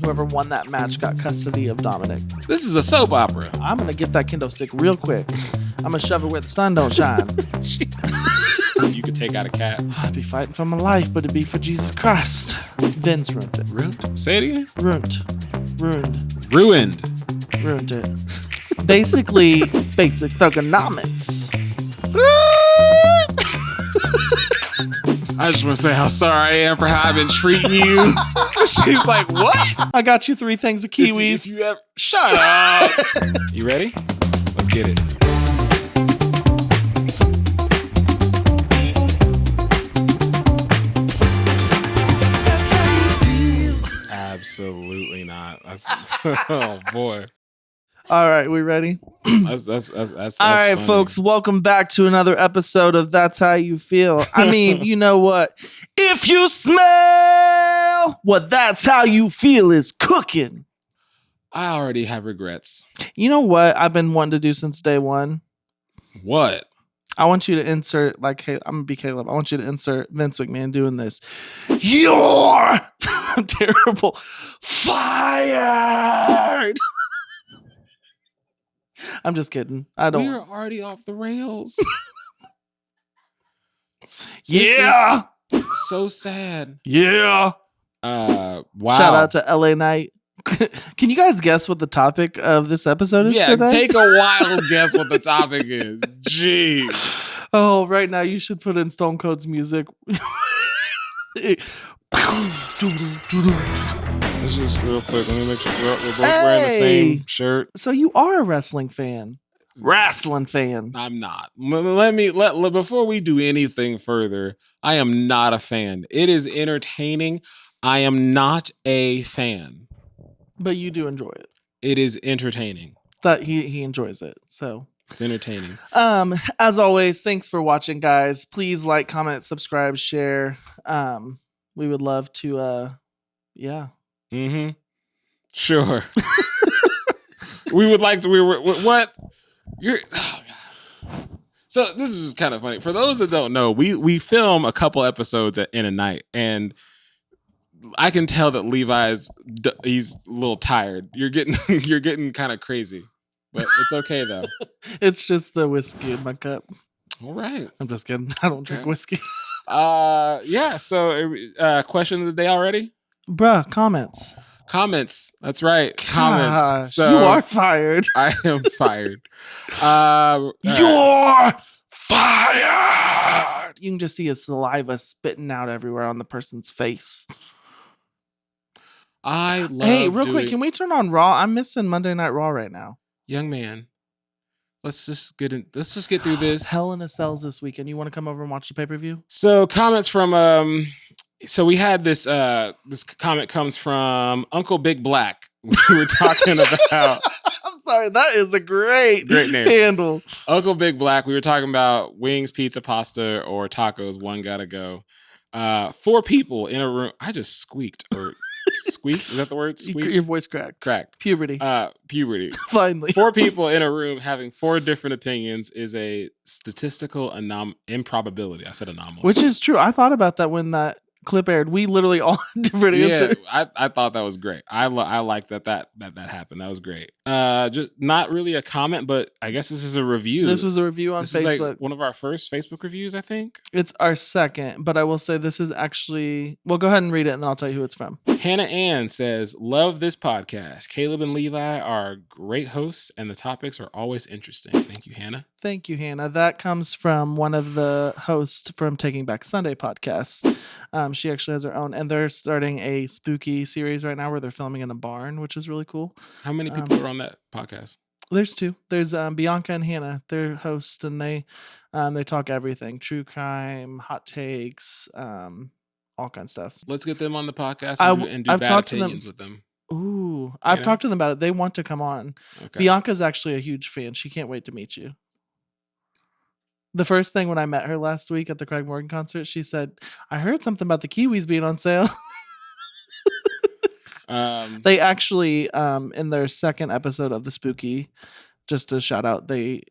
Whoever won that match got custody of Dominic. This is a soap opera. I'm going to get that kendo stick real quick. I'm going to shove it where the sun don't shine. You could take out a cat. I'd be fighting for my life, but it'd be for Jesus Christ. Vince ruined it. Ruined? Say it again. Ruined it. Basically, basic thugonomics. I just want to say how sorry I am for how I've been treating you. She's like, what? I got you 3 things of Kiwis. If you ever... Shut up. You ready? Let's get it. Absolutely not. Oh boy. All right, we ready? That's all right, funny. folks. Welcome back to another episode of That's How You Feel. I mean, you know what? If you smell what That's How You Feel is cooking. I already have regrets. You know what I've been wanting to do since day one? What? I want you to insert, like, hey, I'm going to be Caleb. I want you to insert Vince McMahon doing this. You're terrible. Fired. I'm just kidding. I don't. We're already off the rails. Yeah. So sad. Yeah. Wow. Shout out to LA Knight. Can you guys guess what the topic of this episode is today? Take a wild guess what the topic is. Jeez. Oh, right now you should put in Stone Cold's music. Let's just real quick. Let me make sure we're both wearing the same shirt. So you are a wrestling fan. Wrestling fan. I'm not. Before we do anything further, I am not a fan. It is entertaining. I am not a fan. But you do enjoy it. It is entertaining. That he enjoys it. So it's entertaining. As always, thanks for watching, guys. Please like, comment, subscribe, share. We would love to yeah. Mm-hmm. Sure. We would like to. What? You're. Oh God. So this is just kind of funny. For those that don't know, we film a couple episodes in a night, and I can tell that he's a little tired. You're getting kind of crazy, but it's okay though. It's just the whiskey in my cup. All right. I'm just kidding. I don't drink whiskey. Yeah. So, question of the day already? Bruh, comments. That's right. Comments. Gosh, So you are fired. I am fired. You're fired. You can just see his saliva spitting out everywhere on the person's face. Hey, real quick, can we turn on Raw? I'm missing Monday Night Raw right now. Young man, let's just get through this. Hell in a Cells this weekend. You want to come over and watch the pay-per-view? So comments from so we had this comment comes from Uncle Big Black. We were talking about I'm sorry, that is a great name. Handle. Uncle Big Black. We were talking about wings, pizza, pasta, or tacos. One gotta go. 4 people in a room. I just squeaked or squeaked. Is that the word? Squeaked? Your voice cracked. Puberty. Puberty. Finally. 4 people in a room having 4 different opinions is a statistical improbability. I said anomaly. Which is true. I thought about that when that clip aired. We literally all had different answers. I thought that was great. I like that happened. That was great. Just not really a comment, but I guess this is a review. This was a review on Facebook. Is like one of our first Facebook reviews, I think. It's our second, but I will say this is actually. Well, go ahead and read it, and then I'll tell you who it's from. Hannah Ann says, "Love this podcast. Caleb and Levi are great hosts, and the topics are always interesting." Thank you, Hannah. Thank you, Hannah. That comes from one of the hosts from Taking Back Sunday podcast. She actually has her own, and they're starting a spooky series right now where they're filming in a barn, which is really cool. How many people are on that podcast? There's 2. There's Bianca and Hannah. They're hosts, and they talk everything: true crime, hot takes, all kinds of stuff. Let's get them on the podcast and do bad opinions with them. Ooh, I've talked to them about it. They want to come on. Okay. Bianca's actually a huge fan. She can't wait to meet you. The first thing when I met her last week at the Craig Morgan concert, she said, "I heard something about the Kiwis being on sale." They actually, in their second episode of the Spooky, just a shout out, they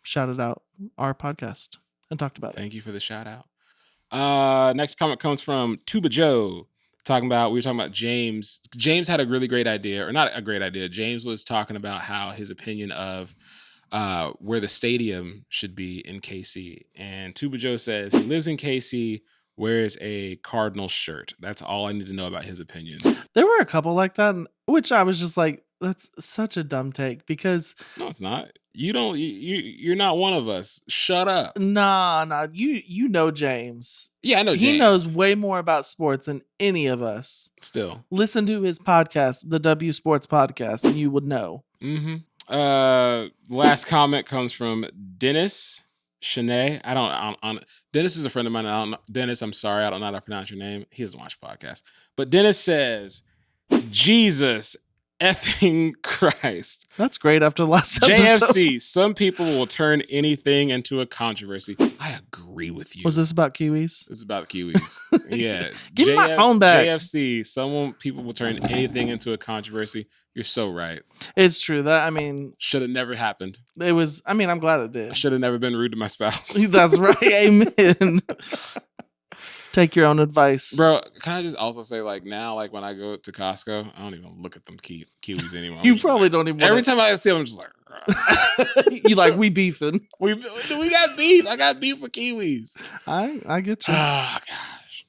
shouted out our podcast and talked about it. Thank you for the shout out. Next comment comes from Tuba Joe. we were talking about James. James had a really great idea, or not a great idea. James was talking about how his opinion of where the stadium should be in KC. And Tuba Joe says he lives in KC, wears a Cardinals shirt. That's all I need to know about his opinion. There were a couple like that, which I was just like, that's such a dumb take because no, it's not. You're not one of us. Shut up. Nah. You know James. Yeah, I know James. He knows way more about sports than any of us. Still. Listen to his podcast, the W Sports Podcast, and you would know. Mm-hmm. Last comment comes from Dennis Shanae. Dennis is a friend of mine. Dennis, I'm sorry. I don't know how to pronounce your name. He doesn't watch the podcast. But Dennis says, Jesus effing Christ. That's great after the last episode. JFC, some people will turn anything into a controversy. I agree with you. Was this about Kiwis? It's about Kiwis. Yeah. Give me my phone back. JFC, people will turn anything into a controversy. You're so right. It's true. Should have never happened. I'm glad it did. I should have never been rude to my spouse. That's right. Amen. Take your own advice. Bro, can I just also say, like, now, like, when I go to Costco, I don't even look at them Kiwis anymore. You probably don't even. Every time I see them, I'm just like, you like, we beefing. We got beef. I got beef with Kiwis. I get you. Oh, gosh.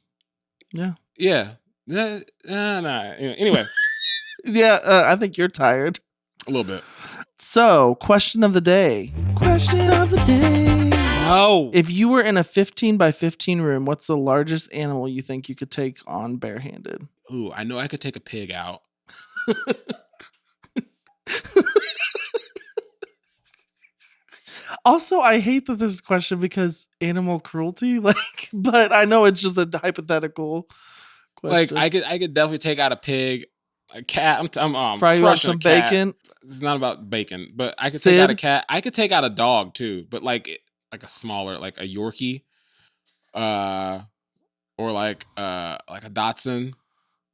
Yeah. Yeah. Nah. Anyway. Yeah, I think you're tired. A little bit. So, question of the day. No. If you were in a 15 by 15 room, what's the largest animal you think you could take on barehanded? Ooh, I know I could take a pig out. Also, I hate that this is a question because animal cruelty, but I know it's just a hypothetical question. Like, I could definitely take out a pig. A cat. I'm fry you up some bacon. It's not about bacon, but I could take out a cat. I could take out a dog too, but like a smaller, like a Yorkie, or like a Dachshund.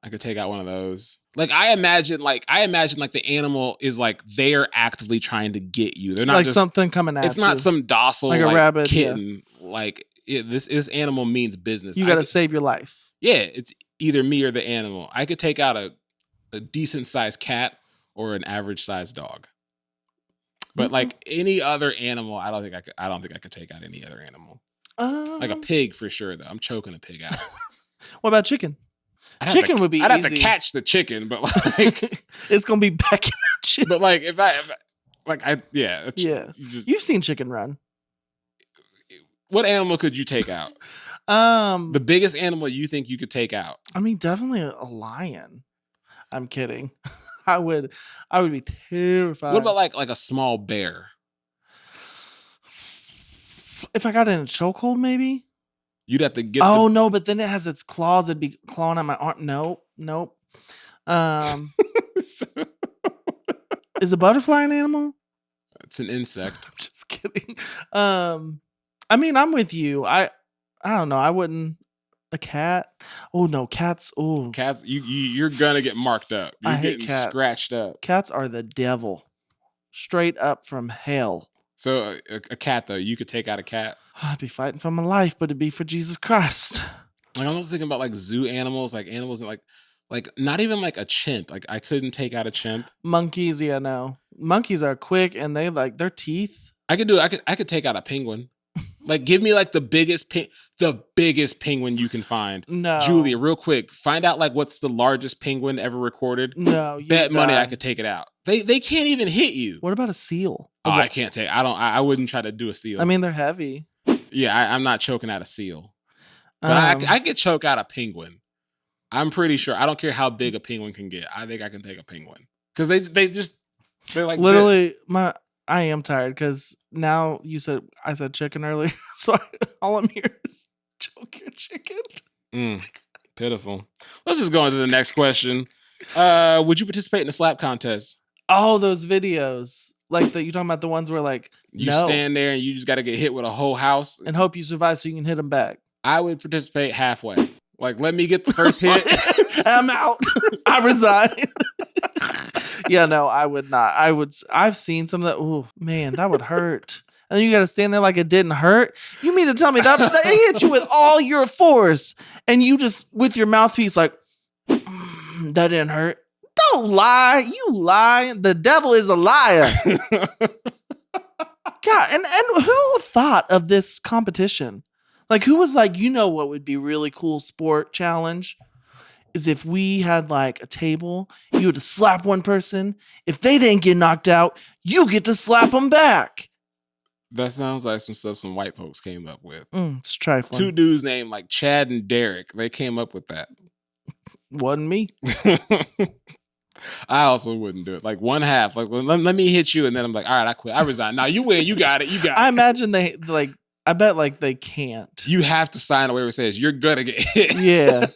I could take out one of those. Like I imagine like the animal is like they're actively trying to get you. They're not like just something coming at you. It's not some docile like a rabbit kitten. Yeah. Like this animal means business. You got to save your life. Yeah, it's either me or the animal. I could take out a decent sized cat or an average sized dog. But like any other animal, I don't think I could take out any other animal. Like a pig for sure though. I'm choking a pig out. What about chicken? Chicken would be I'd easy. have to catch the chicken, but like it's gonna be becking at you. But like if I You've seen chicken run. What animal could you take out? The biggest animal you think you could take out? I mean, definitely a lion. I'm kidding. I would be terrified. What about like a small bear? If I got in a chokehold, maybe. You'd have to get. Oh no! But then it has its claws. It'd be clawing at my arm. Nope. Is a butterfly an animal? It's an insect. I'm just kidding. I mean, I'm with you. I don't know. I wouldn't. A cat? Oh no, cats. Oh, cats. You're gonna get marked up. You're getting cats. Scratched up. Cats are the devil, straight up from hell. So a cat though, you could take out a cat. I'd be fighting for my life, but it'd be for Jesus Christ. Like I'm also thinking about like zoo animals, like animals like not even like a chimp. Like I couldn't take out a chimp. Monkeys, yeah, no. Monkeys are quick and they like their teeth. I could take out a penguin. Like give me like the biggest penguin you can find. No, Julia, real quick, find out like what's the largest penguin ever recorded. No, bet money I could take it out. They can't even hit you. What about a seal? Oh, I can't take. I wouldn't try to do a seal. I mean, they're heavy. Yeah, I'm not choking out a seal, but I could choke out a penguin. I'm pretty sure. I don't care how big a penguin can get. I think I can take a penguin because they're like literally this. I am tired because now I said chicken earlier, so all I'm here is choke your chicken. Pitiful. Let's just go on to the next question. Would you participate in a slap contest? Oh, those videos. Like you're talking about the ones where like you stand there and you just got to get hit with a whole house and hope you survive so you can hit them back. I would participate halfway. Like, let me get the first hit. I'm out. I resign. Yeah, no, I would not. I've seen some of that. Oh man, that would hurt. And then you got to stand there like it didn't hurt. You mean to tell me that hit you with all your force, and you just with your mouthpiece like, That didn't hurt. Don't lie. You lie. The devil is a liar. God, and who thought of this competition? Like, who was like, you know what would be really cool sport challenge? Is if we had like a table, you had to slap one person. If they didn't get knocked out, you get to slap them back. That sounds like some stuff some white folks came up with. It's trifling. 2 dudes named like Chad and Derek. They came up with that. Wasn't me. I also wouldn't do it. Like one half. Like, well, let me hit you, and then I'm like, all right, I quit. I resign. Now you win. You got it. You got it. I imagine they like. I bet like they can't. You have to sign a waiver that says you're gonna get hit. Yeah.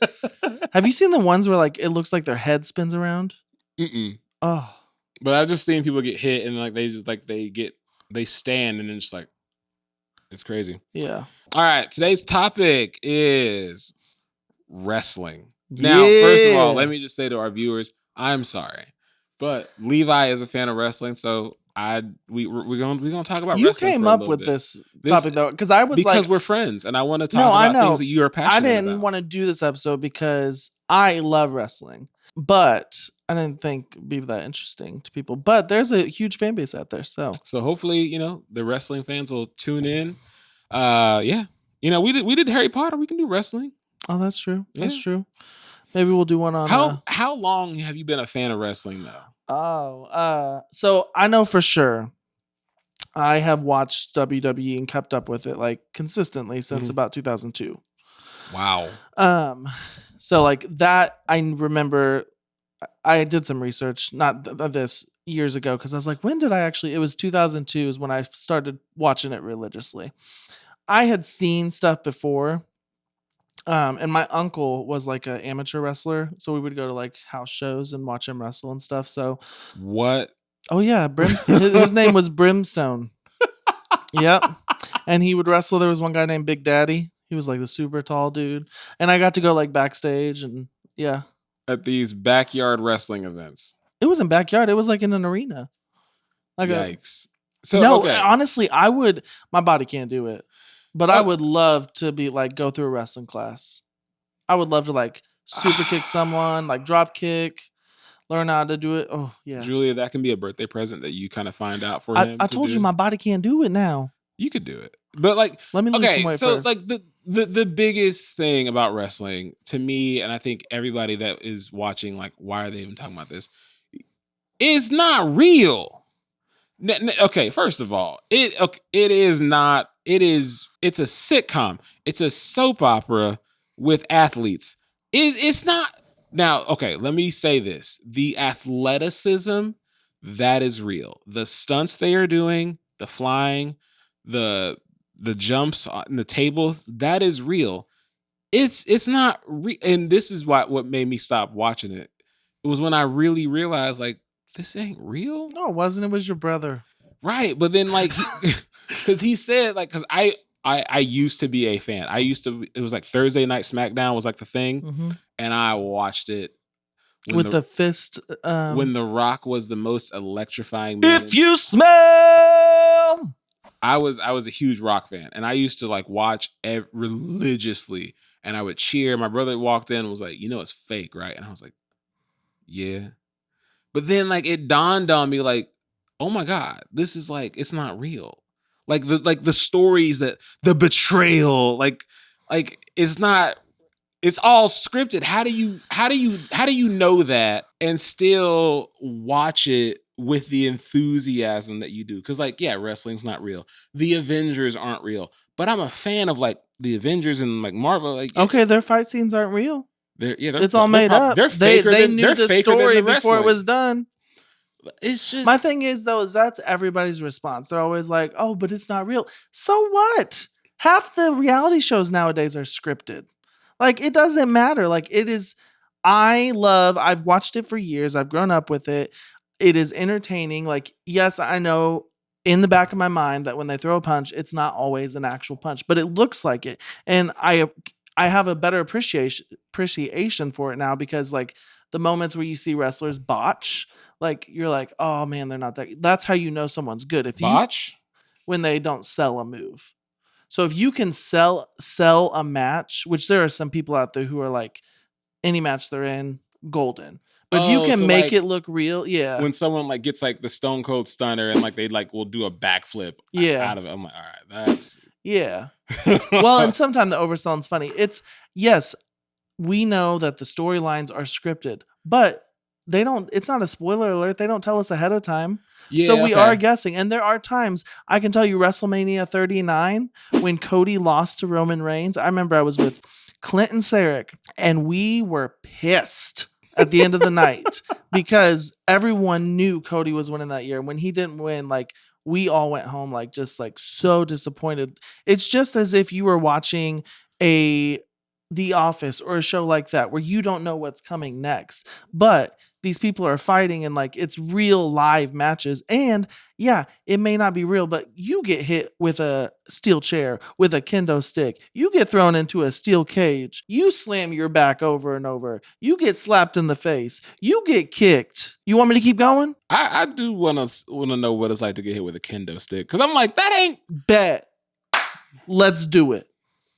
Have you seen the ones where like it looks like their head spins around? Mm-mm. Oh. But I've just seen people get hit and like they just like they stand and then just like it's crazy. Yeah. All right. Today's topic is wrestling. Now, first of all, let me just say to our viewers, I'm sorry, but Levi is a fan of wrestling, so we're gonna talk about you wrestling. You came up with this topic though, because I was because like, we're friends, and I want to talk about things that you are passionate about. I didn't want to do this episode because I love wrestling, but I didn't think it'd be that interesting to people. But there's a huge fan base out there, so hopefully, the wrestling fans will tune in. Yeah, we did Harry Potter. We can do wrestling. Oh, that's true. Yeah. That's true. Maybe we'll do one on. How long have you been a fan of wrestling though? So I know for sure I have watched WWE and kept up with it like consistently since about 2002. Wow. So like that, I remember I did some research, not this years ago, because I was like, when did I actually? It was 2002 is when I started watching it religiously. I had seen stuff before. And my uncle was like an amateur wrestler, so we would go to like house shows and watch him wrestle and stuff. So what? Oh yeah, his name was Brimstone. Yep, and he would wrestle. There was one guy named Big Daddy. He was like the super tall dude, and I got to go like backstage and yeah. At these backyard wrestling events. It wasn't backyard. It was like in an arena. Like yikes! Honestly, I would. My body can't do it. But I would love to be like go through a wrestling class. I would love to like super kick someone, like drop kick, learn how to do it. Oh yeah, Julia, that can be a birthday present that you kind of find out for him. I told you my body can't do it now. You could do it, but like let me lose some weight so first. Like the biggest thing about wrestling to me, and I think everybody that is watching, like, why are they even talking about this? Is not real. Okay, first of all, it is not. It's a sitcom. It's a soap opera with athletes. It's not. Now, okay, let me say this. The athleticism, that is real. The stunts they are doing, the flying, the jumps on the tables, that is real. It's not and this is what made me stop watching it. It was when I really realized, like, this ain't real. No, it wasn't. It was your brother. Right. But then, like, because he said, like, because I used to be a fan. It was like Thursday Night SmackDown was like the thing. And I watched it. With the fist. When The Rock was the most electrifying minutes. If you smell. I was a huge Rock fan. And I used to like watch religiously. And I would cheer. My brother walked in and was like, it's fake, right? And I was like, yeah. But then like it dawned on me like, oh my God, this is like, it's not real. Like the stories that the betrayal, like it's not, it's all scripted. How do you know that and still watch it with the enthusiasm that you do? Because like, yeah, wrestling's not real. The Avengers aren't real, but I'm a fan of like the Avengers and like Marvel. Like, okay, their fight scenes aren't real. It's all made up. They're faker they than, knew they're the faker story than the before it was done. It's just my thing is though, is that's everybody's response. They're always like, "Oh, but it's not real." So what? Half the reality shows nowadays are scripted. Like it doesn't matter. Like it is. I've watched it for years. I've grown up with it. It is entertaining. Like yes, I know in the back of my mind that when they throw a punch, it's not always an actual punch, but it looks like it, and I have a better appreciation for it now because like the moments where you see wrestlers botch, like you're like, oh man, they're not that. That's how you know someone's good. If botch when they don't sell a move. So if you can sell a match, which there are some people out there who are like, any match they're in, golden. But if you can make it look real, when someone like gets like the Stone Cold Stunner and like they like will do a backflip out of it, I'm like, all right, that's well, and sometimes the overselling's funny. Yes, we know that the storylines are scripted, but they don't. It's not a spoiler alert. They don't tell us ahead of time. So we are guessing. And there are times, I can tell you, WrestleMania 39, when Cody lost to Roman Reigns, I remember I was with Clint and Sarek, and we were pissed at the end of the night because everyone knew Cody was winning that year. When he didn't win, like, we all went home like just like so disappointed. It's just as if you were watching The Office or a show like that where you don't know what's coming next, but these people are fighting and like it's real live matches. And yeah, it may not be real, but you get hit with a steel chair, with a kendo stick. You get thrown into a steel cage. You slam your back over and over. You get slapped in the face. You get kicked. You want me to keep going? I do want to know what it's like to get hit with a kendo stick, because I'm like, that ain't bet. Let's do it.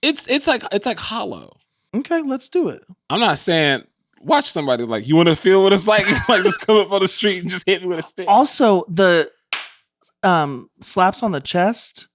It's like hollow. Okay, let's do it. I'm not saying watch somebody like, you want to feel what it's like, like just come up on the street and just hit me with a stick. Also, the slaps on the chest.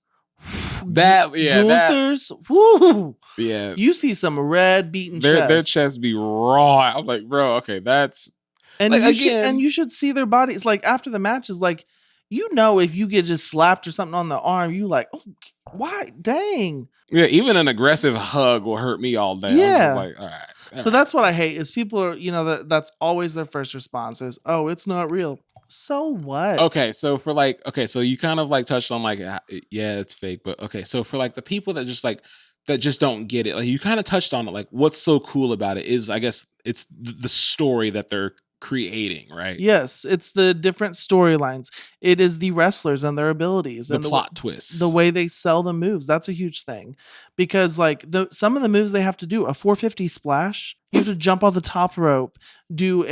Gunther's, woo. Yeah. You see some red beaten chest. Their chest be raw. I'm like, bro, okay, that's and like, you should see their bodies. Like after the matches, like, you know, if you get just slapped or something on the arm, you like, oh, why? Dang. Yeah, even an aggressive hug will hurt me all day. Yeah. I'm just like, all right. So that's what I hate is people are, you know, that's always their first response is, oh, it's not real. So what? Okay, so for like, so you kind of like touched on like, yeah, it's fake, but okay, so for like the people that just don't get it, like you kind of touched on it, like what's so cool about it is, I guess it's the story that they're creating, right? Yes, it's the different storylines. It is the wrestlers and their abilities and the plot twists, the way they sell the moves. That's a huge thing, because like some of the moves they have to do a 450 splash. You have to jump off the top rope, do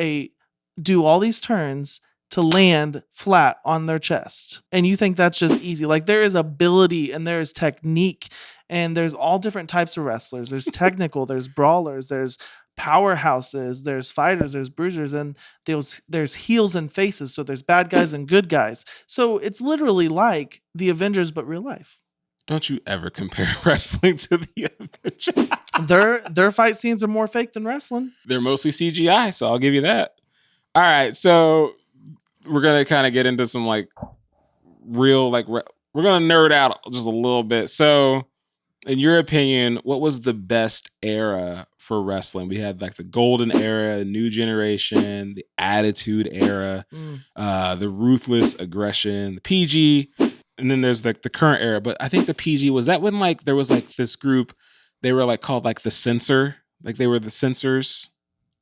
all these turns to land flat on their chest, and you think that's just easy. Like there is ability and there is technique, and there's all different types of wrestlers. There's technical, there's brawlers, there's powerhouses, there's fighters, there's bruisers, and there's heels and faces. So there's bad guys and good guys. So it's literally like the Avengers, but real life. Don't you ever compare wrestling to the Avengers. Their fight scenes are more fake than wrestling. They're mostly CGI, so I'll give you that. All right, so we're gonna kind of get into some like real, like we're gonna nerd out just a little bit. So, in your opinion, what was the best era for wrestling? We had like the golden era, new generation, the attitude era, the ruthless aggression, the PG, and then there's like the current era. But I think the PG, was that when like there was like this group, they were like called like the censor, like they were the censors.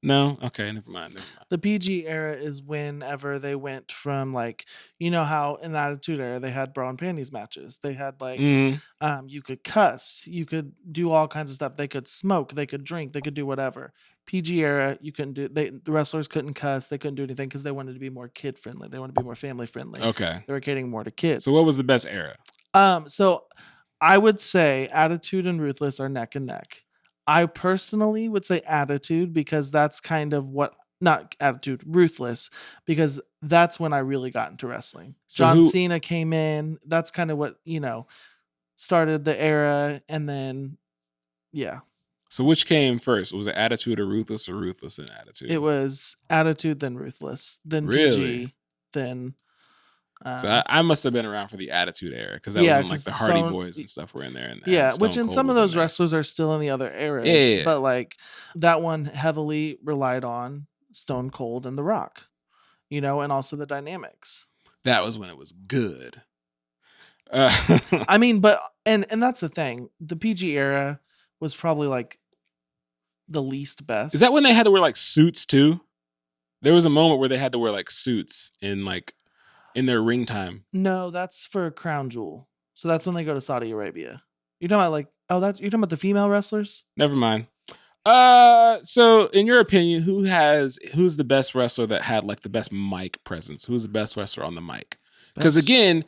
No? Okay, never mind. The PG era is whenever they went from like, you know how in the Attitude Era they had bra and panties matches. They had like, you could cuss, you could do all kinds of stuff. They could smoke, they could drink, they could do whatever. PG era, you couldn't do. The wrestlers couldn't cuss, they couldn't do anything because they wanted to be more kid friendly. They wanted to be more family friendly. Okay, they were catering more to kids. So what was the best era? So I would say Attitude and Ruthless are neck and neck. I personally would say Attitude because that's kind of not Attitude, Ruthless, because that's when I really got into wrestling. So John Cena came in. That's kind of what, started the era. And then, yeah. So which came first? Was it Attitude or Ruthless and Attitude? It was Attitude, then Ruthless, then PG, then... so I must have been around for the Attitude era because that was when like the Hardy Boys and stuff were in there. And which in some of those wrestlers are still in the other eras. Yeah. But like that one heavily relied on Stone Cold and The Rock, and also the dynamics. That was when it was good. I mean, but and that's the thing. The PG era was probably like the least best. Is that when they had to wear like suits too? There was a moment where they had to wear like suits in their ring time. No, that's for Crown Jewel. So that's when they go to Saudi Arabia. You're talking about like, you're talking about the female wrestlers? Never mind. So in your opinion, who's the best wrestler that had like the best mic presence? Who's the best wrestler on the mic? Because again,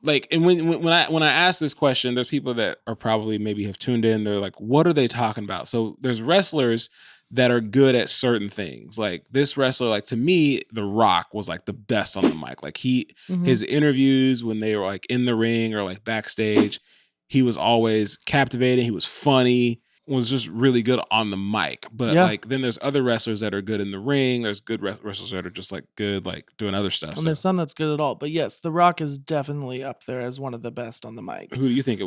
like, and when I ask this question, there's people that are probably maybe have tuned in. They're like, what are they talking about? So there's wrestlers that are good at certain things. Like this wrestler, like to me, The Rock was like the best on the mic. Like his interviews when they were like in the ring or like backstage, he was always captivating. He was funny, was just really good on the mic. But like then there's other wrestlers that are good in the ring. There's good wrestlers that are just like good, like doing other stuff. And there's some that's good at all. But yes, The Rock is definitely up there as one of the best on the mic. Who do you think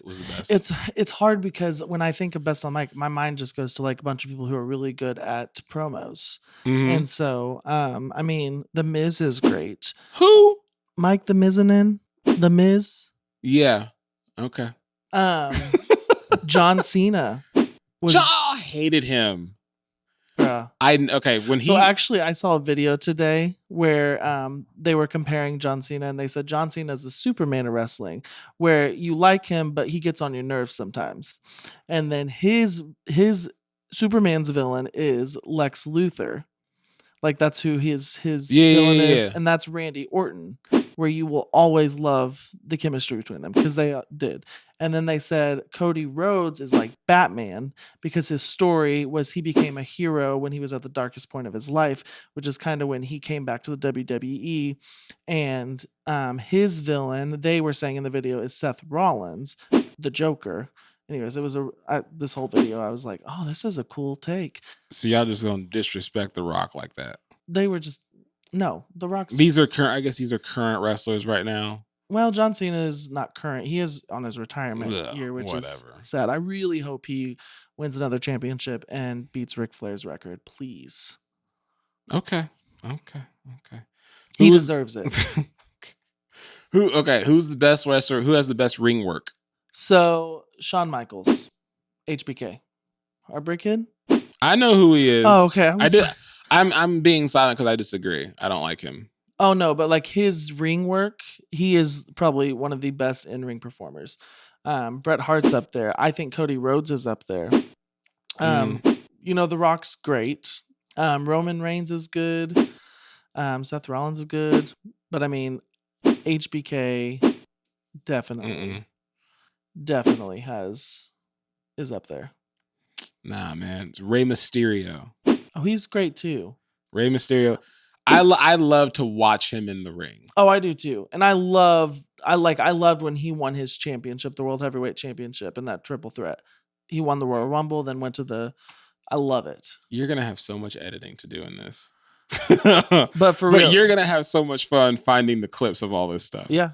was the best? It's hard because when I think of best on mic, my mind just goes to like a bunch of people who are really good at promos. And so I mean, The Miz is great. Who? Mike the Mizanin? The Miz? Yeah. Okay. John Cena. I hated him. Yeah. So actually, I saw a video today where they were comparing John Cena, and they said John Cena is the Superman of wrestling, where you like him, but he gets on your nerves sometimes. And then his Superman's villain is Lex Luthor. Like that's who his villain is, and that's Randy Orton, where you will always love the chemistry between them because they did. And then they said Cody Rhodes is like Batman because his story was he became a hero when he was at the darkest point of his life, which is kind of when he came back to the WWE. And his villain, they were saying in the video, is Seth Rollins, the Joker. Anyways, it was this whole video. I was like, oh, this is a cool take. So y'all just gonna disrespect The Rock like that? They were just The Rock's. These are current. I guess these are current wrestlers right now. Well, John Cena is not current. He is on his retirement year, which is sad. I really hope he wins another championship and beats Ric Flair's record, please. Okay. He deserves it. Who's the best wrestler? Who has the best ring work? So Shawn Michaels, HBK, Heartbreak Kid. I know who he is. Oh, okay. I'm being silent because I disagree. I don't like him. Oh no, but like his ring work, he is probably one of the best in-ring performers. Bret Hart's up there. I think Cody Rhodes is up there. The Rock's great. Roman Reigns is good. Seth Rollins is good. But I mean, HBK definitely is up there. Nah, man. It's Rey Mysterio. Oh, he's great too. Rey Mysterio. I love to watch him in the ring. Oh, I do too. And I loved when he won his championship, the World Heavyweight Championship, in that triple threat. He won the Royal Rumble, then went to I love it. You're gonna have so much editing to do in this. But for real, you're gonna have so much fun finding the clips of all this stuff. Yeah.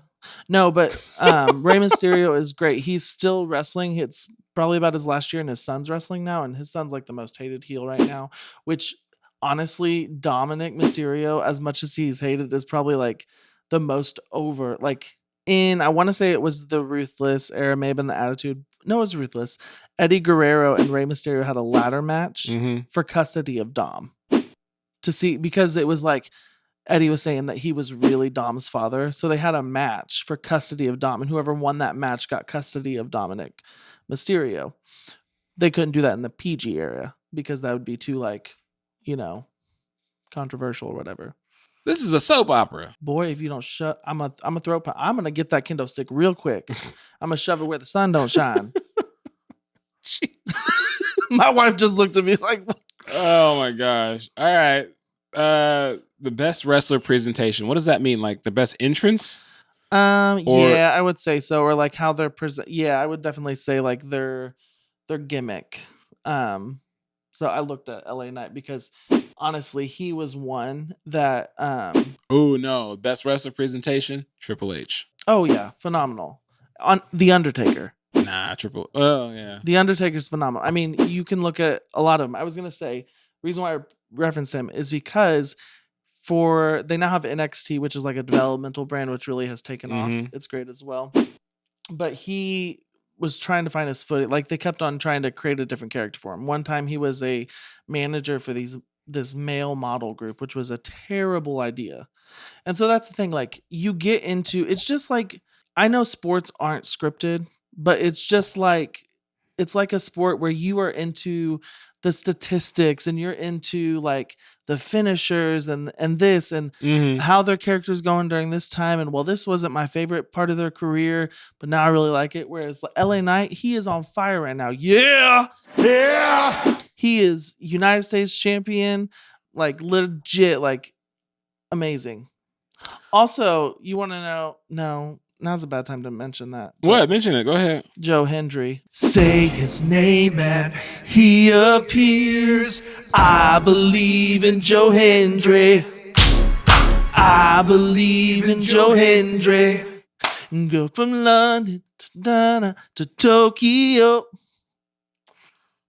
No, but Rey Mysterio is great. He's still wrestling. It's probably about his last year, and his son's wrestling now, and his son's like the most hated heel right now, which honestly, Dominic Mysterio, as much as he's hated, is probably like the most over. Like I want to say it was the Ruthless era, maybe in the Attitude. No, it was Ruthless. Eddie Guerrero and Rey Mysterio had a ladder match for custody of Dom to see, because it was like Eddie was saying that he was really Dom's father. So they had a match for custody of Dom, and whoever won that match got custody of Dominic Mysterio. They couldn't do that in the PG era because that would be too controversial or whatever. This is a soap opera. Boy, if you don't shut, I'm going to get that kendo stick real quick. I'm going to shove it where the sun don't shine. My wife just looked at me like, oh my gosh. All right. The best wrestler presentation. What does that mean? Like the best entrance? Yeah, I would say so. Or like how they're present. Yeah, I would definitely say like their gimmick. So I looked at LA Knight because honestly, he was one that oh no, best wrestler presentation, Triple H. Oh yeah, phenomenal. On The Undertaker. Nah, oh yeah. The Undertaker's phenomenal. I mean, you can look at a lot of them. I was gonna say, reason why I referenced him is because they now have NXT, which is like a developmental brand, which really has taken off. It's great as well. But he was trying to find his footing. Like they kept on trying to create a different character for him. One time he was a manager for this male model group, which was a terrible idea. And so that's the thing. Like you get into, it's just like, I know sports aren't scripted, but it's just like, it's like a sport where you are into the statistics and you're into like the finishers and this and how their character's going during this time. And well, this wasn't my favorite part of their career, but now I really like it. Whereas LA Knight, he is on fire right now. Yeah. He is United States champion, like legit, like amazing. Also, you want to know? No, now's a bad time to mention that. What? Mention it. Go ahead. Joe Hendry. Say his name and he appears. I believe in Joe Hendry. I believe in Joe Hendry. Go from London to Tokyo.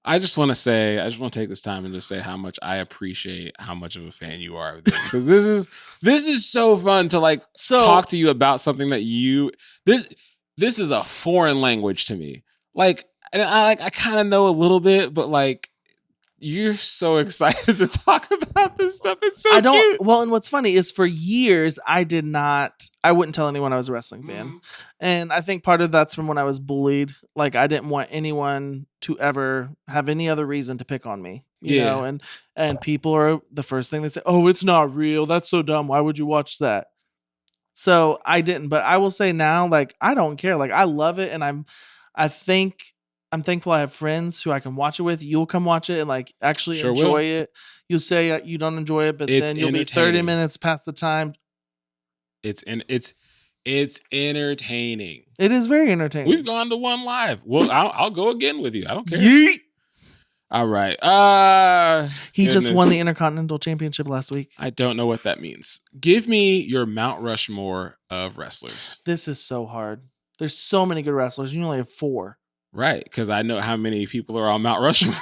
I just want to take this time and just say how much I appreciate how much of a fan you are of this, because this is so fun to like talk to you about something that this is a foreign language to me. Like, and I kind of know a little bit, but like you're so excited to talk about this stuff. It's so cute. Well, and what's funny is for years I wouldn't tell anyone I was a wrestling fan. And I think part of that's from when I was bullied. Like I didn't want anyone to ever have any other reason to pick on me, you know, and people are the first thing they say, "Oh, it's not real. That's so dumb. Why would you watch that?" So I didn't, but I will say now, like, I don't care. Like I love it. And I'm thankful I have friends who I can watch it with. You'll come watch it and like actually enjoy it. You'll say you don't enjoy it, but then you'll be 30 minutes past the time. It's entertaining. It is very entertaining. We've gone to one live. Well, I'll go again with you. I don't care. Yeet. All right. He just won the Intercontinental Championship last week. I don't know what that means. Give me your Mount Rushmore of wrestlers. This is so hard. There's so many good wrestlers. You only have 4. Right, because I know how many people are on Mount Rushmore.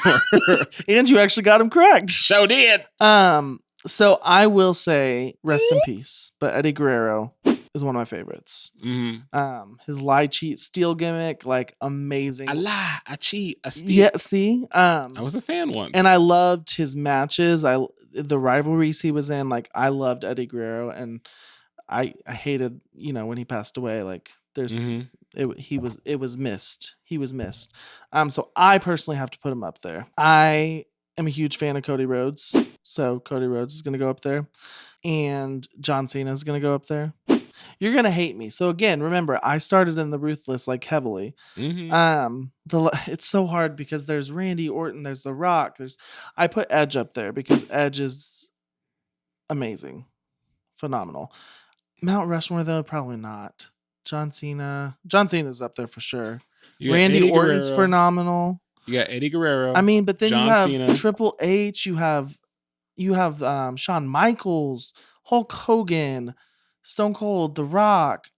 And you actually got him correct. So did. So I will say rest in peace, but Eddie Guerrero is one of my favorites. His lie, cheat, steal gimmick, like amazing. I lie, I cheat, I steal. Yeah, see? I was a fan once. And I loved his matches. The rivalries he was in, like I loved Eddie Guerrero, and I hated, when he passed away, like there's it was missed. He was missed. So I personally have to put him up there. I am a huge fan of Cody Rhodes. So Cody Rhodes is going to go up there. And John Cena is going to go up there. You're going to hate me. So again, remember, I started in the Ruthless like heavily. It's so hard because there's Randy Orton, there's The Rock, I put Edge up there because Edge is amazing. Phenomenal. Mount Rushmore though, probably not. John Cena's up there for sure. Randy Orton's phenomenal. You got Eddie Guerrero. I mean, but then John you have Cena. Triple H. You have Shawn Michaels, Hulk Hogan, Stone Cold, The Rock.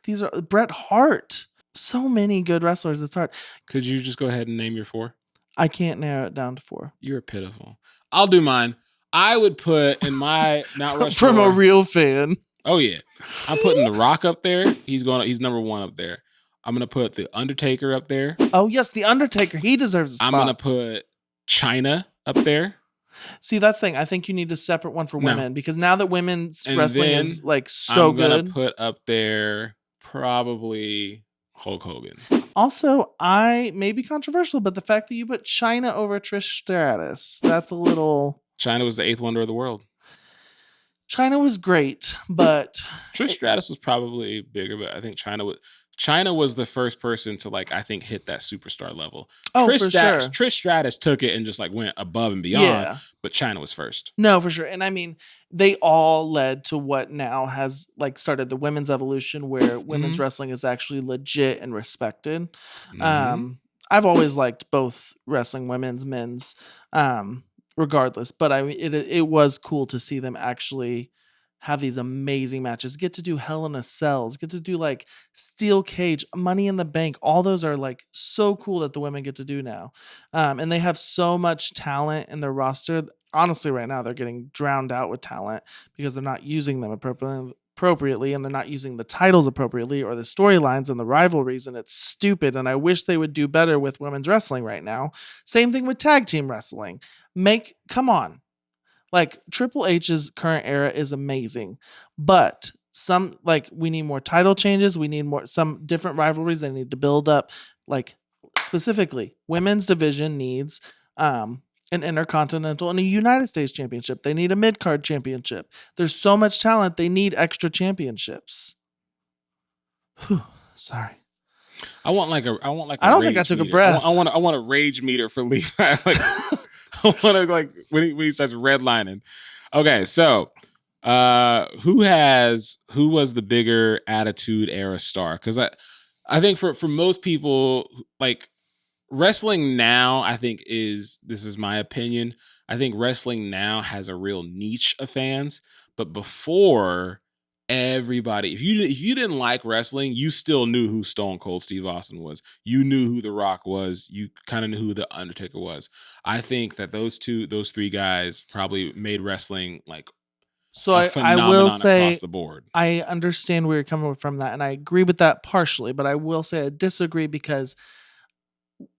These are Bret Hart. So many good wrestlers. It's hard. Could you just go ahead and name your 4? I can't narrow it down to 4. You're pitiful. I'll do mine. I would put in my Mount Rushmore from a real fan. Oh yeah, I'm putting The Rock up there. He's number 1 up there. I'm gonna put The Undertaker up there. Oh yes, The Undertaker. He deserves a spot. I'm gonna put China up there. See, that's the thing. I think you need a separate one for women because now that women's wrestling is like so good. I'm gonna put up there probably Hulk Hogan. Also, I may be controversial, but the fact that you put China over Trish Stratus, that's a little. China was the 8th wonder of the world. China was great, but Trish Stratus was probably bigger, but I think China was the first person to I think hit that superstar level. Oh, for sure. Trish Stratus took it and just went above and beyond, but China was first. No, for sure. And I mean, they all led to what now has started the women's evolution where women's wrestling is actually legit and respected. I've always liked both wrestling, women's, men's, regardless, but I mean, it was cool to see them actually have these amazing matches, get to do Hell in a Cells, get to do Steel Cage, Money in the Bank. All those are so cool that the women get to do now. And they have so much talent in their roster. Honestly, right now they're getting drowned out with talent because they're not using them appropriately and they're not using the titles appropriately or the storylines and the rivalries, and it's stupid. And I wish they would do better with women's wrestling right now. Same thing with tag team wrestling. Come on. Triple H's current era is amazing, but we need more title changes. We need some different rivalries. They need to build up, specifically women's division needs, an Intercontinental and a United States Championship. They need a mid-card championship. There's so much talent. They need extra championships. Whew, sorry. I want like a I don't think I took meter. a breath. I want a rage meter for Levi. Like I want to like when he starts redlining. Okay, so who was the bigger Attitude Era star? Because I think for most people, like wrestling now, I think this is my opinion. I think wrestling now has a real niche of fans, but before, everybody, if you didn't like wrestling, you still knew who Stone Cold Steve Austin was. You knew who The Rock was. You kind of knew who The Undertaker was. I think that those three guys probably made wrestling like a phenomenon, I will say, across the board. I understand where you're coming from that, and I agree with that partially, but I will say I disagree because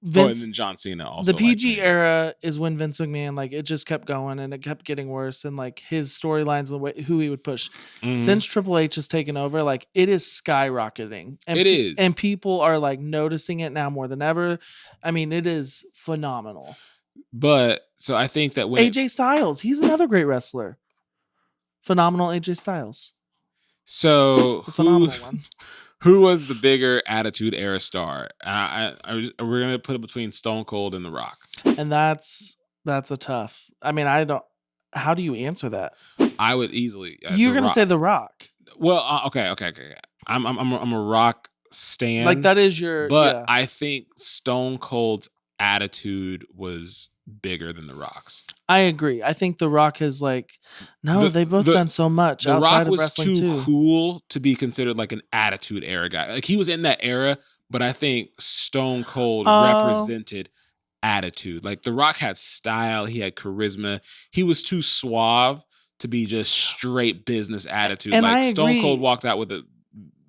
Vince, and then John Cena also. The PG era is when Vince McMahon, like, it just kept going and it kept getting worse, and like his storylines and the way who he would push. Since Triple H has taken over, like it is skyrocketing. And it is, and people are like noticing it now more than ever. I mean, it is phenomenal. But so I think that when AJ Styles, he's another great wrestler. Phenomenal AJ Styles. So phenomenal one. Who was the bigger Attitude Era star? We're gonna put it between Stone Cold and The Rock, and that's a tough. I mean, I don't. How do you answer that? I would easily. You're gonna say The Rock. Well, okay. I'm a Rock stan. Like that is your. But yeah. I think Stone Cold's attitude was bigger than The Rock's. I agree. I think The Rock has they've both done so much outside of wrestling too. The Rock was too cool to be considered like an Attitude Era guy. Like he was in that era, but I think Stone Cold represented attitude. Like The Rock had style, he had charisma. He was too suave to be just straight business attitude. And like Stone Cold walked out with a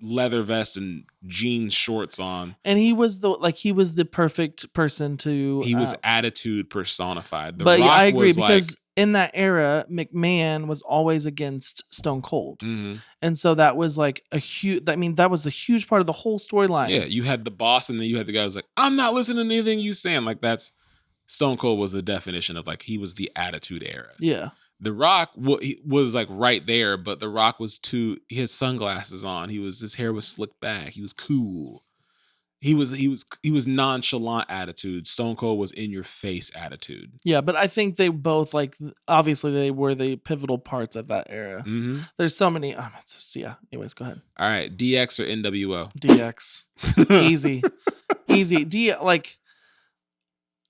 leather vest and jean shorts on, and he was the perfect person to. He was attitude personified. But Rock I agree because in that era, McMahon was always against Stone Cold, and so that was like a huge. I mean, that was a huge part of the whole storyline. Yeah, you had the boss, and then you had the guy who's like, "I'm not listening to anything you saying." Like that's Stone Cold was the definition of like he was the Attitude Era. Yeah. The Rock was like right there, but The Rock was he had sunglasses on. His hair was slicked back. He was cool. He was nonchalant attitude. Stone Cold was in your face attitude. Yeah, but I think they both obviously they were the pivotal parts of that era. There's so many. Anyways, go ahead. All right, DX or NWO? DX. Easy.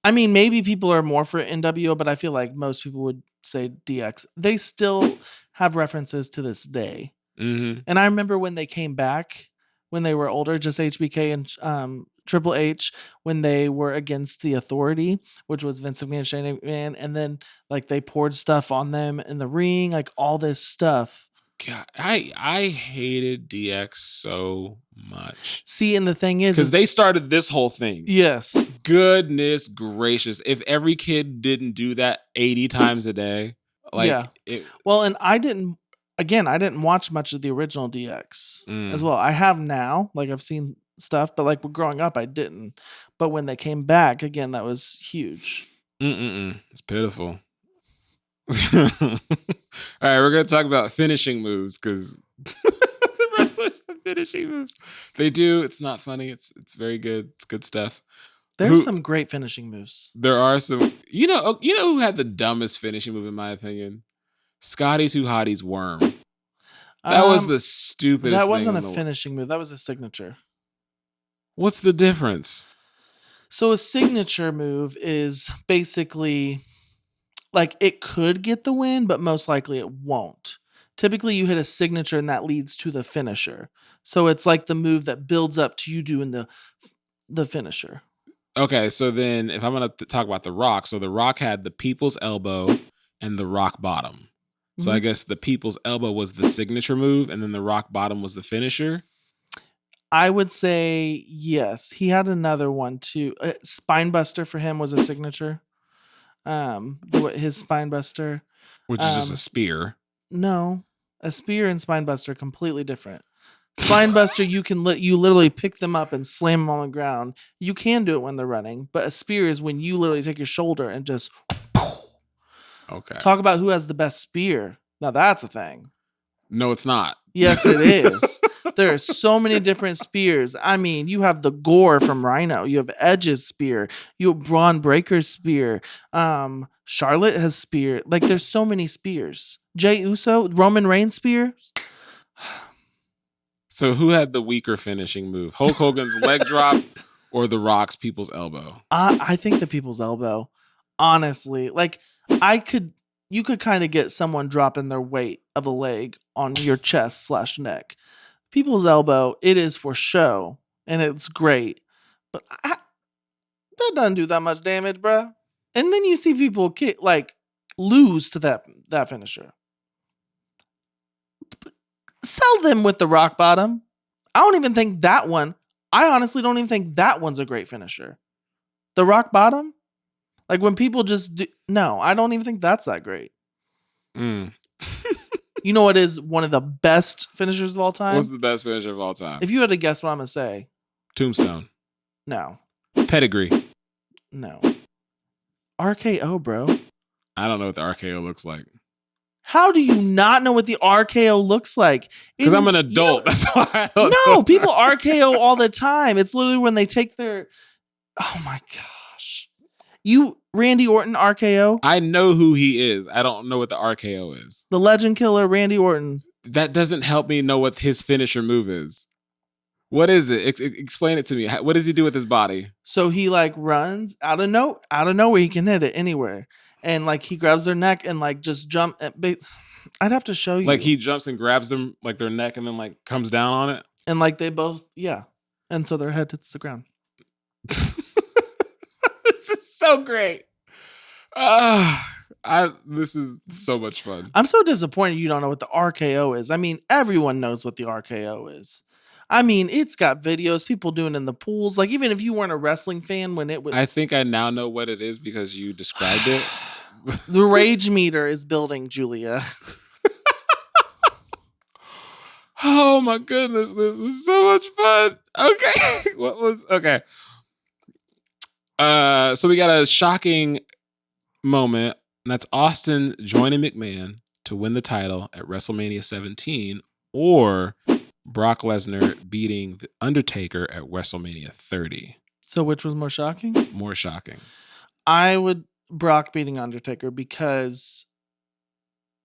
I mean, maybe people are more for NWO, but I feel like most people would say DX. They still have references to this day. And I remember when they came back, when they were older, just HBK and Triple H, when they were against the Authority, which was Vince McMahon, Shane McMahon, and then like they poured stuff on them in the ring, like all this stuff. God, I hated DX so much. See, and the thing is, because they started this whole thing. Yes. Goodness gracious! If every kid didn't do that 80 times a day, and I didn't watch much of the original DX as well. I have now, like I've seen stuff, but like growing up, I didn't. But when they came back again, that was huge. It's pitiful. All right, we're gonna talk about finishing moves because the wrestlers have finishing moves. They do. It's not funny. It's very good. It's good stuff. There's some great finishing moves. There are some. You know who had the dumbest finishing move in my opinion? Scotty Too Hottie's worm. That was the stupidest. That wasn't a finishing move. That was a signature. What's the difference? So a signature move is basically. Like it could get the win, but most likely it won't. Typically you hit a signature and that leads to the finisher. So it's like the move that builds up to you doing the finisher. Okay, so then if I'm going to talk about The Rock, so The Rock had the People's Elbow and the Rock Bottom. So I guess the People's Elbow was the signature move and then the Rock Bottom was the finisher. I would say yes. He had another one too. Spinebuster for him was a signature. His Spinebuster, which is just a spear. No, a spear and Spinebuster are completely different. Spinebuster, you literally pick them up and slam them on the ground. You can do it when they're running, but a spear is when you literally take your shoulder and just Okay. Talk about who has the best spear. Now that's a thing. No, it's not. Yes, it is. There are so many different spears. I mean, you have the Gore from Rhino. You have Edge's spear. You have Braun Breaker's spear. Charlotte has spear. Like, there's so many spears. Jey Uso, Roman Reigns spear. So who had the weaker finishing move? Hulk Hogan's leg drop or The Rock's people's elbow? I think the people's elbow. Honestly, like you could kind of get someone dropping their weight of a leg on your chest / neck. People's elbow, it is for show and it's great, but that doesn't do that much damage, bruh. And then you see people lose to that finisher. Sell them with the rock bottom. I don't even think that one. I honestly don't even think that one's a great finisher. The rock bottom, like when people just do, no, I don't even think that's that great. You know what is one of the best finishers of all time? What's the best finisher of all time? If you had to guess what I'm gonna say, Tombstone. No. Pedigree. No. RKO, bro. I don't know what the RKO looks like. How do you not know what the RKO looks like? Because I'm an adult. That's why I don't know. People RKO all the time. It's literally when they take their. Oh my gosh. Randy Orton RKO? I know who he is. I don't know what the RKO is. The legend killer, Randy Orton. That doesn't help me know what his finisher move is. What is it? Explain it to me. What does he do with his body? So he runs out of nowhere. He can hit it anywhere. And he grabs their neck and just jump. I'd have to show you. He jumps and grabs them their neck and then comes down on it. And they both, yeah. And so their head hits the ground. This is so great. This is so much fun. I'm so disappointed you don't know what the RKO is. I mean, everyone knows what the RKO is. I mean, it's got videos, people doing it in the pools. Even if you weren't a wrestling fan when it was... I think I now know what it is because you described it. The rage meter is building, Julia. Oh my goodness, this is so much fun. Okay. Okay. So we got a shocking moment, and that's Austin joining McMahon to win the title at WrestleMania 17, or Brock Lesnar beating The Undertaker at WrestleMania 30. So which was more shocking? More shocking. I would Brock beating Undertaker because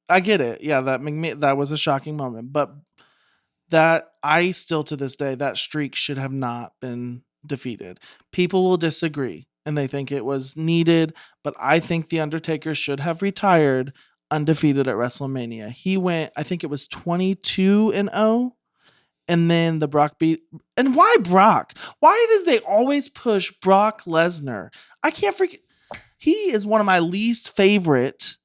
I get it. Yeah, that was a shocking moment, but that I still to this day, that streak should have not been defeated. People will disagree and they think it was needed, but I think The Undertaker should have retired undefeated at WrestleMania. He went, I think it was 22-0. And then the Brock beat. And why Brock? Why did they always push Brock Lesnar? I can't forget. He is one of my least favorite,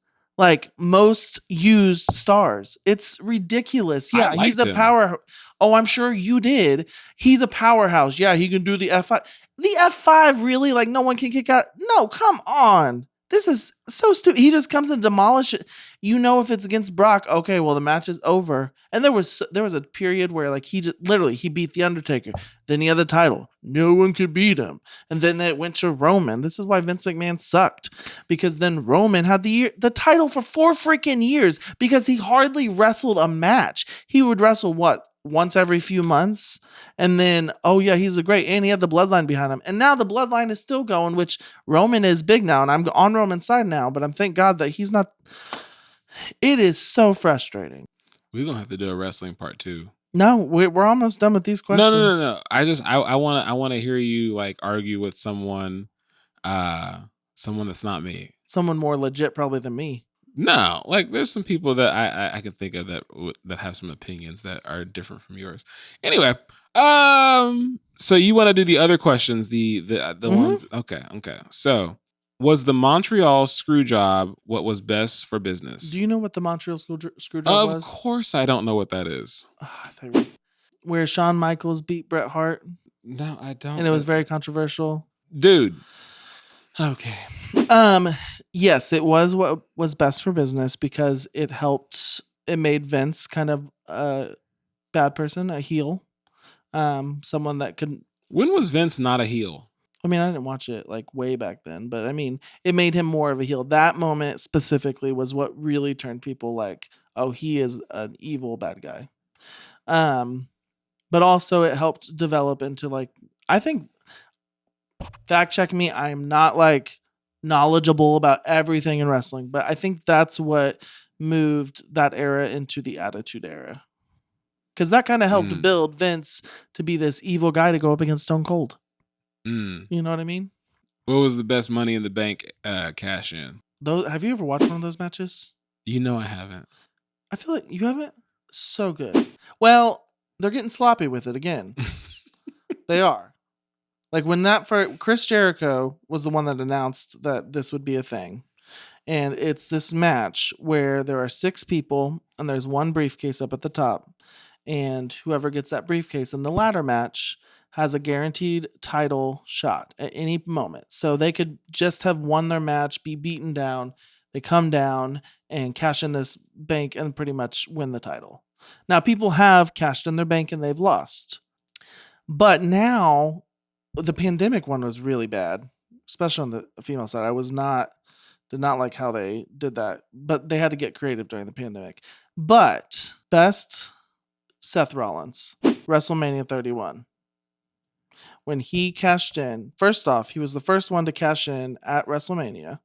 most used stars. It's ridiculous. Yeah, he's a power. Oh, I'm sure you did. He's a powerhouse. Yeah, he can do the F5. The F5, really? No one can kick out. No, come on. This is so stupid. He just comes and demolish it. If it's against Brock, okay, well the match is over. And there was a period where he just literally he beat The Undertaker. Then he had the title. No one could beat him. And then it went to Roman. This is why Vince McMahon sucked, because then Roman had the title for 4 freaking years because he hardly wrestled a match. He would wrestle once every few months, and then he's a great, and he had the bloodline behind him, and now the bloodline is still going, which Roman is big now, and I'm on Roman's side now, but I'm thank God that he's not. It is so frustrating. We're gonna have to do a wrestling part 2. No, we're almost done with these questions. No. I want to hear you argue with someone that's not me, someone more legit probably than me. No, there's some people that I can think of that have some opinions that are different from yours. Anyway, so you want to do the other questions, the ones? Okay. So, was the Montreal Screwjob what was best for business? Do you know what the Montreal Screwjob was? Of course, I don't know what that is. Where Shawn Michaels beat Bret Hart? No, I don't. And it was very controversial, dude. Okay. Yes, it was what was best for business because it made Vince kind of a bad person, a heel. Someone that could. When was Vince not a heel? I mean, I didn't watch it like way back then, but I mean, it made him more of a heel. That moment specifically was what really turned people like, oh, he is an evil bad guy. But also it helped develop into like, I think, fact check me, I am not like knowledgeable about everything in wrestling, but I think that's what moved that era into the Attitude Era. Because that kind of helped build Vince to be this evil guy to go up against Stone Cold. You know what I mean? What was the best Money in the Bank cash in? Have you ever watched one of those matches? You know I haven't. I feel like you haven't? So good. Well, they're getting sloppy with it again. They are. Like when Chris Jericho was the one that announced that this would be a thing. And it's this match where there are 6 people and there's one briefcase up at the top. And whoever gets that briefcase in the ladder match has a guaranteed title shot at any moment. So they could just have won their match, be beaten down. They come down and cash in this bank and pretty much win the title. Now, people have cashed in their bank and they've lost. But now, the pandemic one was really bad, especially on the female side. Did not like how they did that, but they had to get creative during the pandemic. But best, Seth Rollins, WrestleMania 31. When he cashed in, first off, he was the first one to cash in at WrestleMania,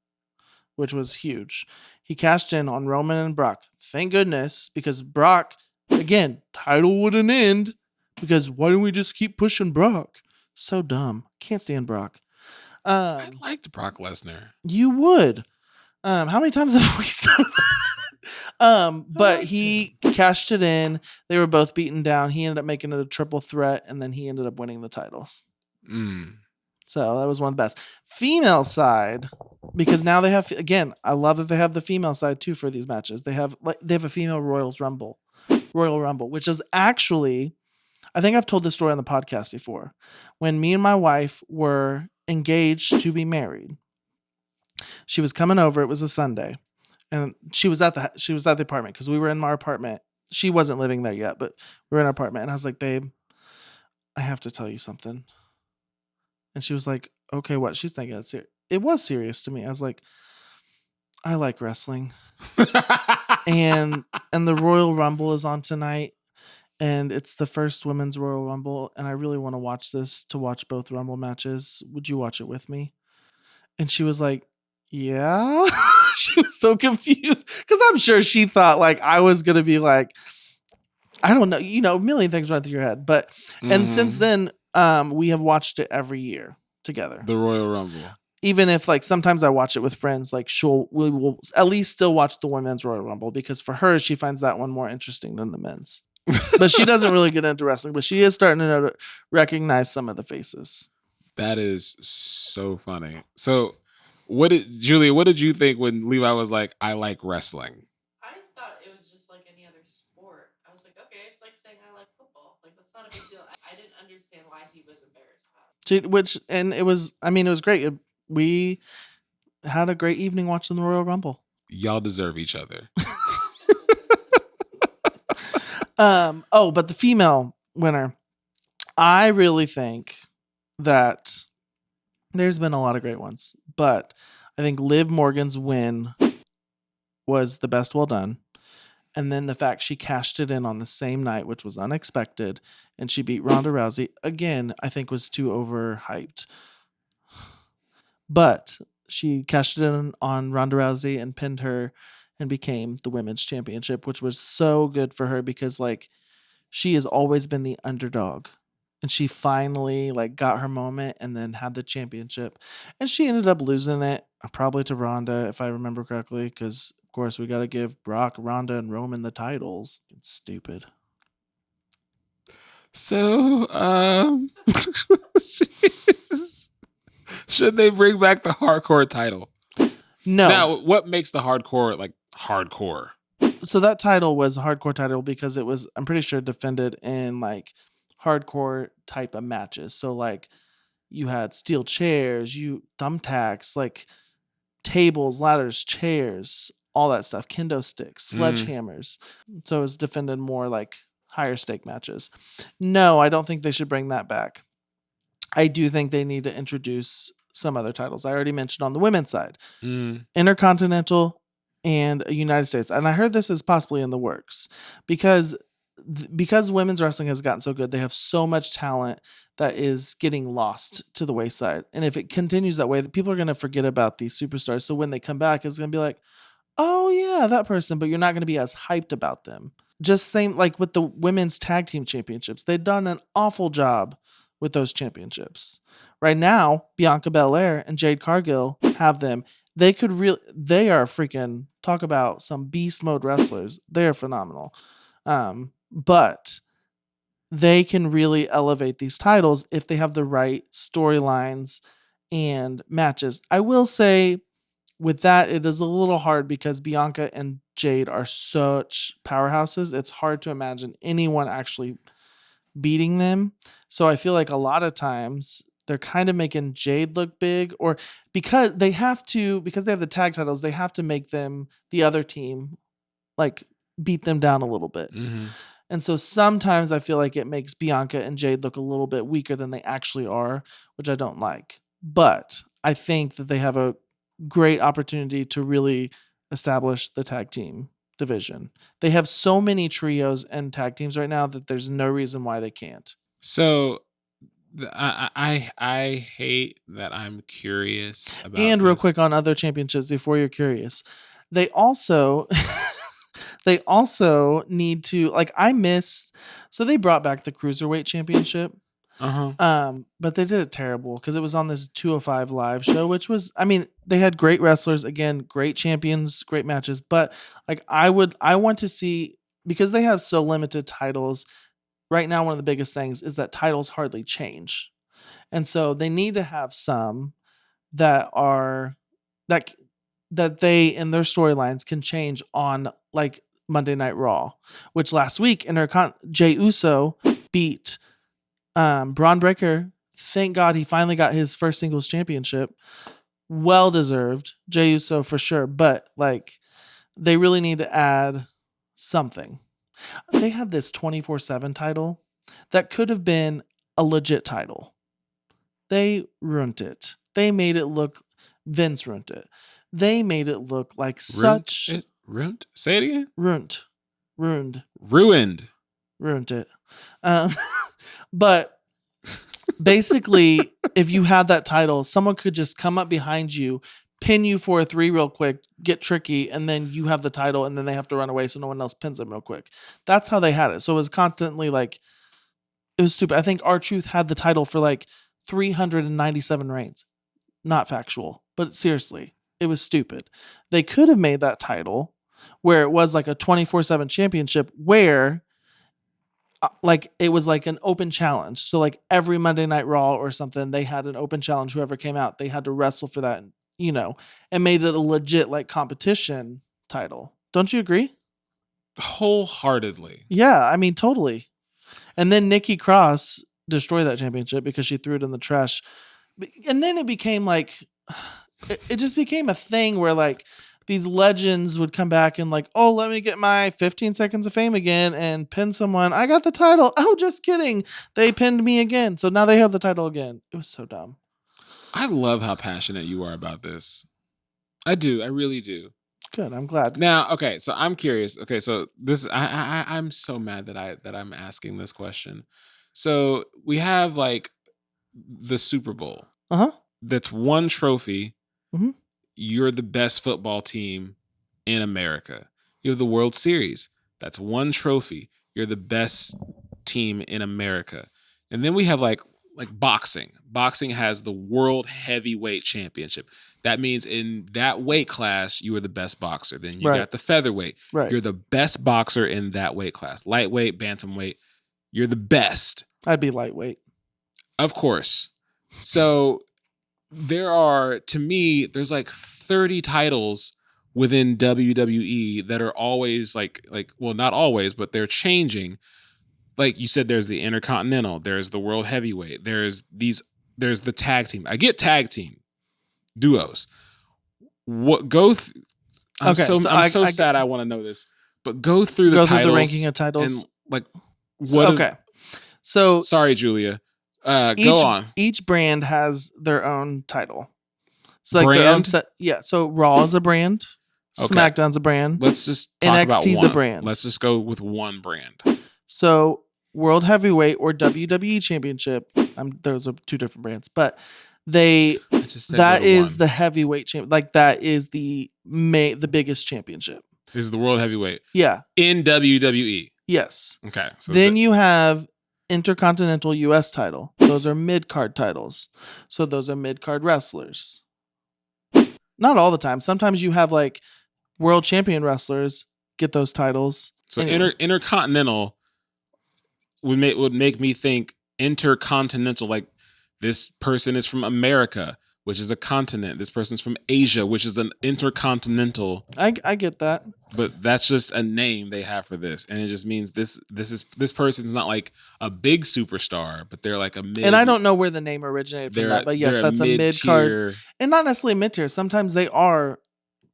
which was huge. He cashed in on Roman and Brock. Thank goodness, because Brock, again, title wouldn't end, because why don't we just keep pushing Brock? So dumb. Can't stand Brock. I liked Brock Lesnar. You would. How many times have we said that? But he cashed it in. They were both beaten down. He ended up making it a triple threat, and then he ended up winning the titles. So that was one of the best. Female side, because now they have, again, I love that they have the female side too for these matches. They have a female Royal Rumble, which is actually, I think I've told this story on the podcast before. When me and my wife were engaged to be married, she was coming over. It was a Sunday, and she was at the apartment because we were in our apartment. She wasn't living there yet, but we were in our apartment. And I was like, babe, I have to tell you something. And she was like, okay, what? She's thinking it's serious. It was serious to me. I was like, I like wrestling. and the Royal Rumble is on tonight. And it's the first women's Royal Rumble. And I really want to watch this to watch both Rumble matches. Would you watch it with me? And she was like, yeah. She was so confused because I'm sure she thought like I was going to be like, I don't know, a million things run through your head. But, and since then, we have watched it every year together. The Royal Rumble. Even if like sometimes I watch it with friends, like we will at least still watch the women's Royal Rumble because for her, she finds that one more interesting than the men's. But she doesn't really get into wrestling, but she is starting to recognize some of the faces. That is so funny. So Julia, what did you think when Levi was like, I like wrestling? I thought it was just like any other sport. I was like, okay, it's like saying I like football. Like, that's not a big deal. I didn't understand why he was embarrassed about it. It was great. We had a great evening watching the Royal Rumble. Y'all deserve each other. But the female winner, I really think that there's been a lot of great ones, but I think Liv Morgan's win was the best well done. And then the fact she cashed it in on the same night, which was unexpected, and she beat Ronda Rousey, again, I think was too overhyped. But she cashed it in on Ronda Rousey and pinned her and became the women's championship, which was so good for her because like she has always been the underdog. And she finally like got her moment and then had the championship. And she ended up losing it probably to Ronda, if I remember correctly, because of course we got to give Brock, Ronda, and Roman the titles. It's stupid. So, should they bring back the hardcore title? No. Now, what makes the hardcore like hardcore? So that title was a hardcore title because it was, I'm pretty sure, defended in like hardcore type of matches. So like you had steel chairs, thumbtacks, like tables, ladders, chairs, all that stuff, kendo sticks, sledgehammers. So it was defended more like higher stake matches. No, I don't think they should bring that back. I do think they need to introduce some other titles. I already mentioned on the women's side, Intercontinental and United States. And I heard this is possibly in the works because women's wrestling has gotten so good. They have so much talent that is getting lost to the wayside. And if it continues that way, people are going to forget about these superstars. So when they come back, it's going to be like, oh yeah, that person, but you're not going to be as hyped about them. Just same like with the women's tag team championships. They've done an awful job with those championships. Right now, Bianca Belair and Jade Cargill have them. They are freaking, talk about some beast mode wrestlers. They are phenomenal. But they can really elevate these titles if they have the right storylines and matches. I will say with that, it is a little hard because Bianca and Jade are such powerhouses. It's hard to imagine anyone actually beating them. So I feel like a lot of times they're kind of making Jade look big, or because they have the tag titles, they have to make them, the other team, like beat them down a little bit. Mm-hmm. And so sometimes I feel like it makes Bianca and Jade look a little bit weaker than they actually are, which I don't like. But I think that they have a great opportunity to really establish the tag team division. They have so many trios and tag teams right now that there's no reason why they can't. So I hate that I'm curious about and real quick on other championships before you're curious, they also need to, like, so they brought back the Cruiserweight Championship. But they did it terrible because it was on this 205 Live show, which was, I mean, they had great wrestlers, again, great champions, great matches, but like I want to see, because they have so limited titles right now, one of the biggest things is that titles hardly change. And so they need to have some that are that they in their storylines can change on, like Monday Night Raw, which last week Jey Uso beat Braun Breaker. Thank God he finally got his first singles championship. Well deserved. Jey Uso for sure. But like, they really need to add something. They had this 24/7 title that could have been a legit title. They ruined it. They made it look, Vince ruined it. They made it look like ruined? Say it again. Ruined it. But basically, if you had that title, someone could just come up behind you, pin you for a 3 real quick, get tricky, and then you have the title, and then they have to run away so no one else pins them real quick. That's how they had it. So it was constantly like, it was stupid. I think R-Truth had the title for like 397 reigns. Not factual, but seriously, it was stupid. They could have made that title where it was like a 24/7 championship where like it was like an open challenge. So like every Monday Night Raw or something, they had an open challenge. Whoever came out, they had to wrestle for that, and made it a legit like competition title. Don't you agree? Wholeheartedly. Yeah, I mean, totally. And then Nikki Cross destroyed that championship because she threw it in the trash. And then it became like, it just became a thing where like these legends would come back and like, oh, let me get my 15 seconds of fame again and pin someone. I got the title. Oh, just kidding. They pinned me again. So now they have the title again. It was so dumb. I love how passionate you are about this. I do. I really do. Good. I'm glad. Now, okay. So I'm curious. Okay. So this, I'm so mad that I'm asking this question. So we have like the Super Bowl. That's one trophy. Mm-hmm. You're the best football team in America. You have the World Series. That's one trophy. You're the best team in America. And then we have like boxing. Boxing has the World Heavyweight Championship. That means in that weight class, you are the best boxer. Then you got the featherweight. Right. You're the best boxer in that weight class. Lightweight, bantamweight. You're the best. I'd be lightweight. Of course. So to me, there's like 30 titles within WWE that are always well, not always, but they're changing. Like you said, there's the Intercontinental, there's the World Heavyweight, there's the tag team. I get tag team duos. I'm so sad I want to know this, but go through the titles. Through the ranking of titles. And So, sorry, Julia. Go on. Each brand has their own title. So like their own Brand? set. Yeah. So Raw is a brand. Okay. SmackDown's a brand. Let's just talk about NXT's one. a brand. Let's just go with one brand. So World Heavyweight or WWE Championship. Those are two different brands, but that is the heavyweight champ. Like that is the biggest championship. This is the World Heavyweight. Yeah. In WWE. Yes. Okay. So then you have Intercontinental US title. Those are mid-card titles. So those are mid-card wrestlers. Not all the time. Sometimes you have like world champion wrestlers get those titles. So anyway. Intercontinental would make me think intercontinental, like this person is from America, which is a continent. This person's from Asia, which is an intercontinental. I get that. But that's just a name they have for this. And it just means this person's not like a big superstar, but they're like a mid. And I don't know where the name originated from that, but yes, that's a mid-card. And not necessarily mid-tier. Sometimes they are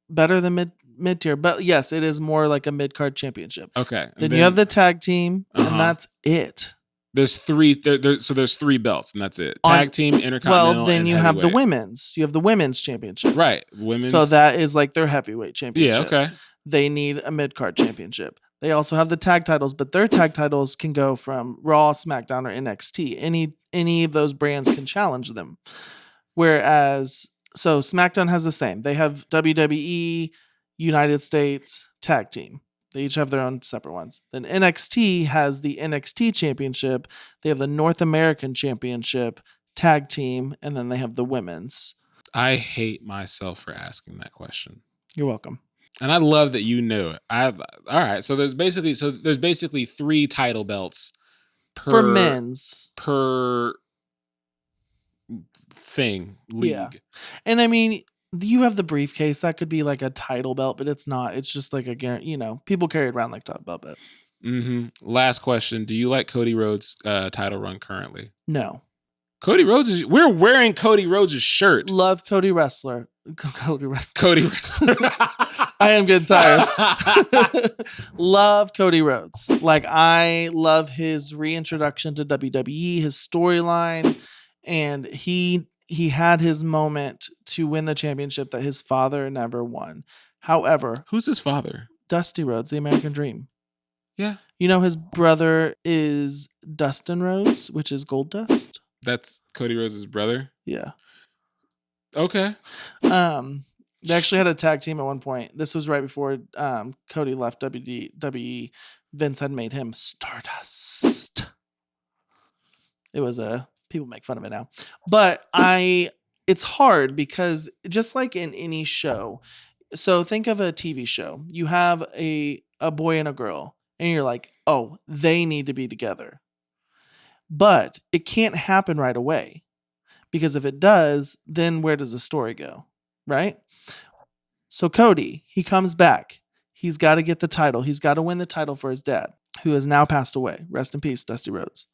better than mid-tier, but yes, it is more like a mid-card championship. Okay. Then you have the tag team, and that's it. There's three. So there's 3 belts, and that's it. Tag team, intercontinental. Well, then and you have the heavyweight. women's. You have the women's championship, right? Women's. So that is like their heavyweight championship. Yeah. Okay. They need a mid-card championship. They also have the tag titles, but their tag titles can go from Raw, SmackDown, or NXT. Any of those brands can challenge them. Whereas, so SmackDown has the same. They have WWE, United States, tag team. They each have their own separate ones. Then NXT has the NXT championship. They have the North American championship, tag team, and then they have the women's. I hate myself for asking that question. You're welcome. And I love that you knew it. All right. So there's basically 3 title belts for men's per thing league. Yeah. And I mean, you have the briefcase that could be like a title belt, but it's not. It's just like people carry it around like title belt. But Last question: do you like Cody Rhodes' title run currently? No. Cody Rhodes we're wearing Cody Rhodes' shirt. Love Cody Wrestler. Cody Wrestler. I am getting tired. Love Cody Rhodes. Like I love his reintroduction to WWE, his storyline, and he had his moment to win the championship that his father never won. However, who's his father? Dusty Rhodes, the American Dream. Yeah. You know his brother is Dustin Rhodes, which is Gold Dust. That's Cody Rhodes' brother? Yeah. Okay. They actually had a tag team at one point. This was right before Cody left WWE. Vince had made him Stardust. It was people make fun of it now. But it's hard because just like in any show, so think of a TV show. You have a boy and a girl, and you're like, oh, they need to be together. But it can't happen right away. Because if it does, then where does the story go? Right? So Cody, he comes back. He's got to get the title. He's got to win the title for his dad, who has now passed away. Rest in peace, Dusty Rhodes.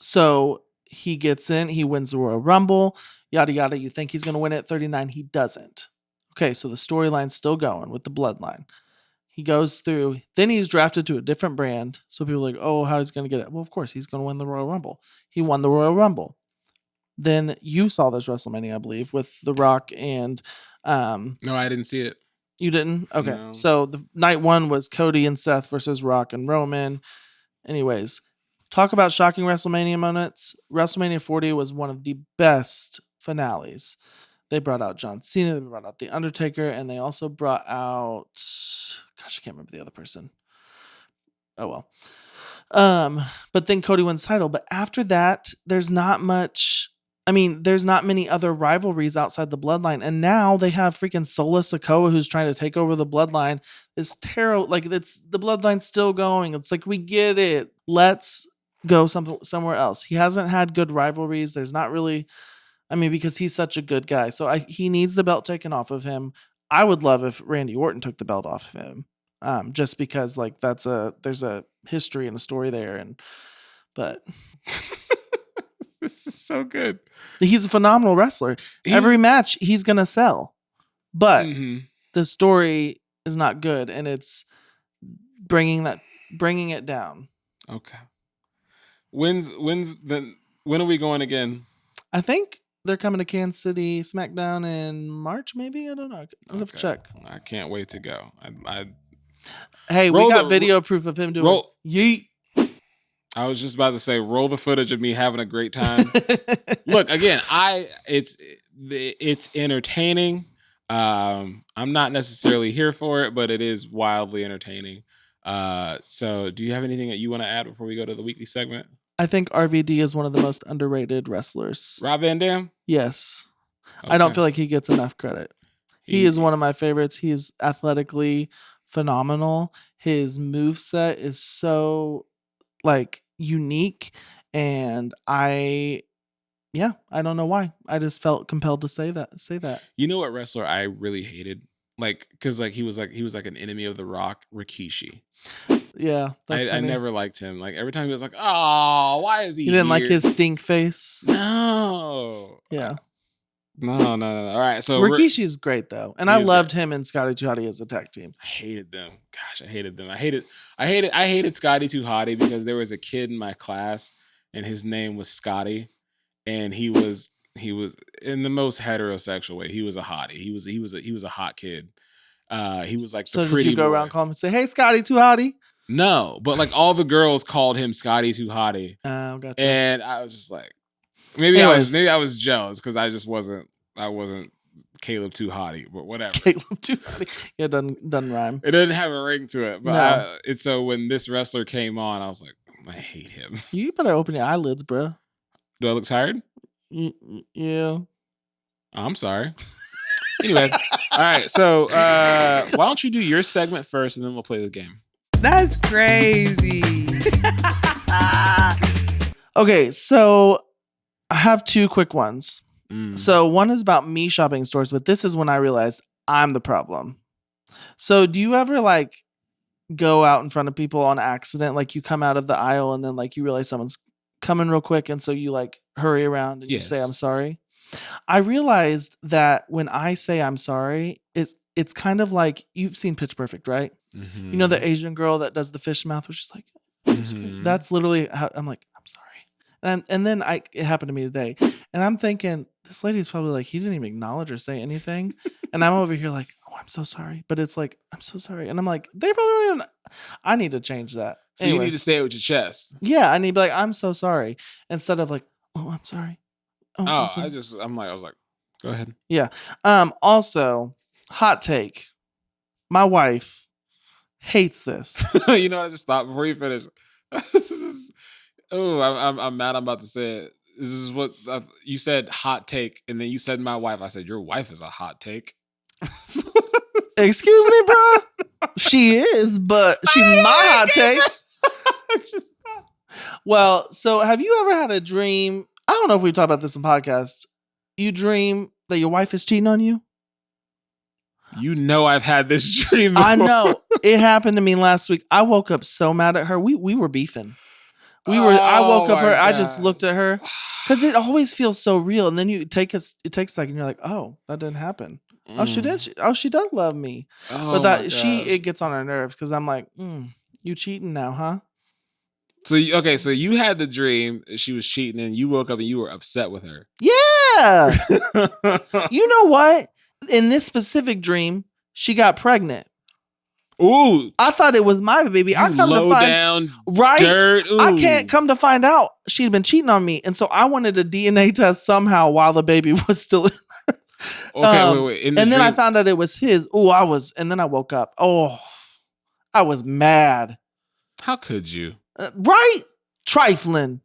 So he gets in. He wins the Royal Rumble. Yada, yada. You think he's going to win it at 39. He doesn't. Okay, so the storyline's still going with the bloodline. He goes through. Then he's drafted to a different brand. So people are like, oh, how he's going to get it? Well, of course, he's going to win the Royal Rumble. He won the Royal Rumble. Then you saw this WrestleMania, I believe, with The Rock and... no, I didn't see it. You didn't? Okay. No. So the night 1 was Cody and Seth versus Rock and Roman. Anyways, talk about shocking WrestleMania moments. WrestleMania 40 was one of the best finales. They brought out John Cena, they brought out The Undertaker, and they also brought out... Gosh, I can't remember the other person. Oh, well. But then Cody wins the title. But after that, there's not much... I mean, there's not many other rivalries outside the bloodline. And now they have freaking Solo Sikoa who's trying to take over the bloodline. It's terrible. Like, it's the bloodline's still going. It's like, we get it. Let's go somewhere else. He hasn't had good rivalries. There's not really, I mean, because he's such a good guy. So he needs the belt taken off of him. I would love if Randy Orton took the belt off of him. Just because like there's a history and a story there. But this is so good. He's a phenomenal wrestler. Every match he's going to sell. But the story is not good, and it's bringing it down. Okay. When's When are we going again? I think they're coming to Kansas City SmackDown in March, maybe. I don't know. I'll have to check. I can't wait to go. Hey, we got video proof of him doing yeet. I was just about to say, roll the footage of me having a great time. Look, again, it's entertaining. I'm not necessarily here for it, but it is wildly entertaining. So do you have anything that you want to add before we go to the weekly segment? I think RVD is one of the most underrated wrestlers. Rob Van Dam? Yes. Okay. I don't feel like he gets enough credit. He is one of my favorites. He is athletically phenomenal. His moveset is so unique, and I don't know why. I just felt compelled to say that. You know what wrestler I really hated? Because he was an enemy of The Rock, Rikishi. Yeah, I never liked him. Every time he was like, "Oh, why is he?" You didn't like his stink face? No. Yeah. No. All right, so Rikishi's great though, and I loved him and Scotty 2 Hotty as a tag team. I hated them. Gosh, I hated them. I hated Scotty 2 Hotty because there was a kid in my class, and his name was Scotty, and he was in the most heterosexual way. He was a hottie. He was a hot kid. He was like the pretty boy. So did you go around call him and say, "Hey, Scotty 2 Hotty"? No, but all the girls called him Scotty 2 Hotty. Oh, gotcha. And I was just like, maybe I was jealous because I wasn't Caleb 2 Hotty, but whatever. Caleb 2 Hotty. Yeah, doesn't rhyme. It didn't have a ring to it. But so when this wrestler came on, I was like, I hate him. You better open your eyelids, bro. Do I look tired? Yeah. I'm sorry. Anyway, all right. So why don't you do your segment first, and then we'll play the game. That's crazy. Okay, so I have 2 quick ones. So one is about me shopping stores, but this is when I realized I'm the problem. So do you ever go out in front of people on accident? You come out of the aisle and then you realize someone's coming real quick, and so you hurry around and you say I'm sorry. I realized that when I say I'm sorry, it's kind of like, you've seen Pitch Perfect, right? Mm-hmm. You know the Asian girl that does the fish mouth, which is that's literally how I'm like, I'm sorry. And then it happened to me today, and I'm thinking, this lady's probably he didn't even acknowledge or say anything, and I'm over here oh, I'm so sorry, but it's I'm so sorry, and I'm like, they probably don't even. I need to change that. So anyways, you need to say it with your chest. Yeah, I need to be I'm so sorry, instead of oh, I'm sorry. Oh, I was like, go ahead. Yeah. Also, hot take. My wife hates this. You know what I just thought before you finish? I'm mad I'm about to say it. This is what you said, hot take, and then you said my wife. I said, your wife is a hot take. Excuse me, bro? She is, but she's my hot take. Well, so have you ever had a dream? I don't know if we've talked about this in podcast. You dream that your wife is cheating on you? You know I've had this dream before. I know. It happened to me last week. I woke up so mad at her. We were beefing. I woke up her. God. I just looked at her because it always feels so real. And then it takes a second. You're like, oh, that didn't happen. Oh, she did. She does love me. But it gets on her nerves because I'm like, you cheating now, huh? So you had the dream she was cheating, and you woke up and you were upset with her. Yeah. You know what? In this specific dream, she got pregnant. Ooh. I thought it was my baby. I come to find down right. Dirt. Ooh. I can't come to find out she'd been cheating on me, and so I wanted a DNA test somehow while the baby was still in her. Okay, wait. And then I found out it was his. Oh, and then I woke up. Oh, I was mad. How could you? Right? Trifling.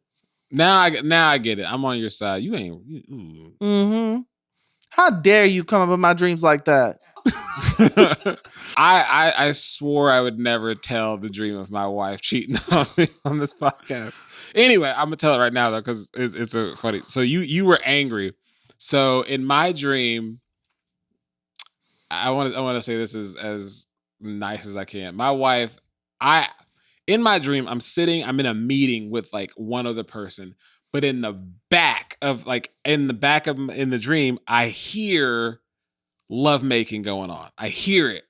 Now I get it. I'm on your side. You ain't. Mm-hmm. How dare you come up with my dreams like that? I swore I would never tell the dream of my wife cheating on me on this podcast. Anyway, I'm gonna tell it right now though because it's a funny. So you were angry. So in my dream, I want to say this is as nice as I can. My wife, in my dream, I'm in a meeting with one other person, but in the back of in the dream, I hear lovemaking going on. I hear it.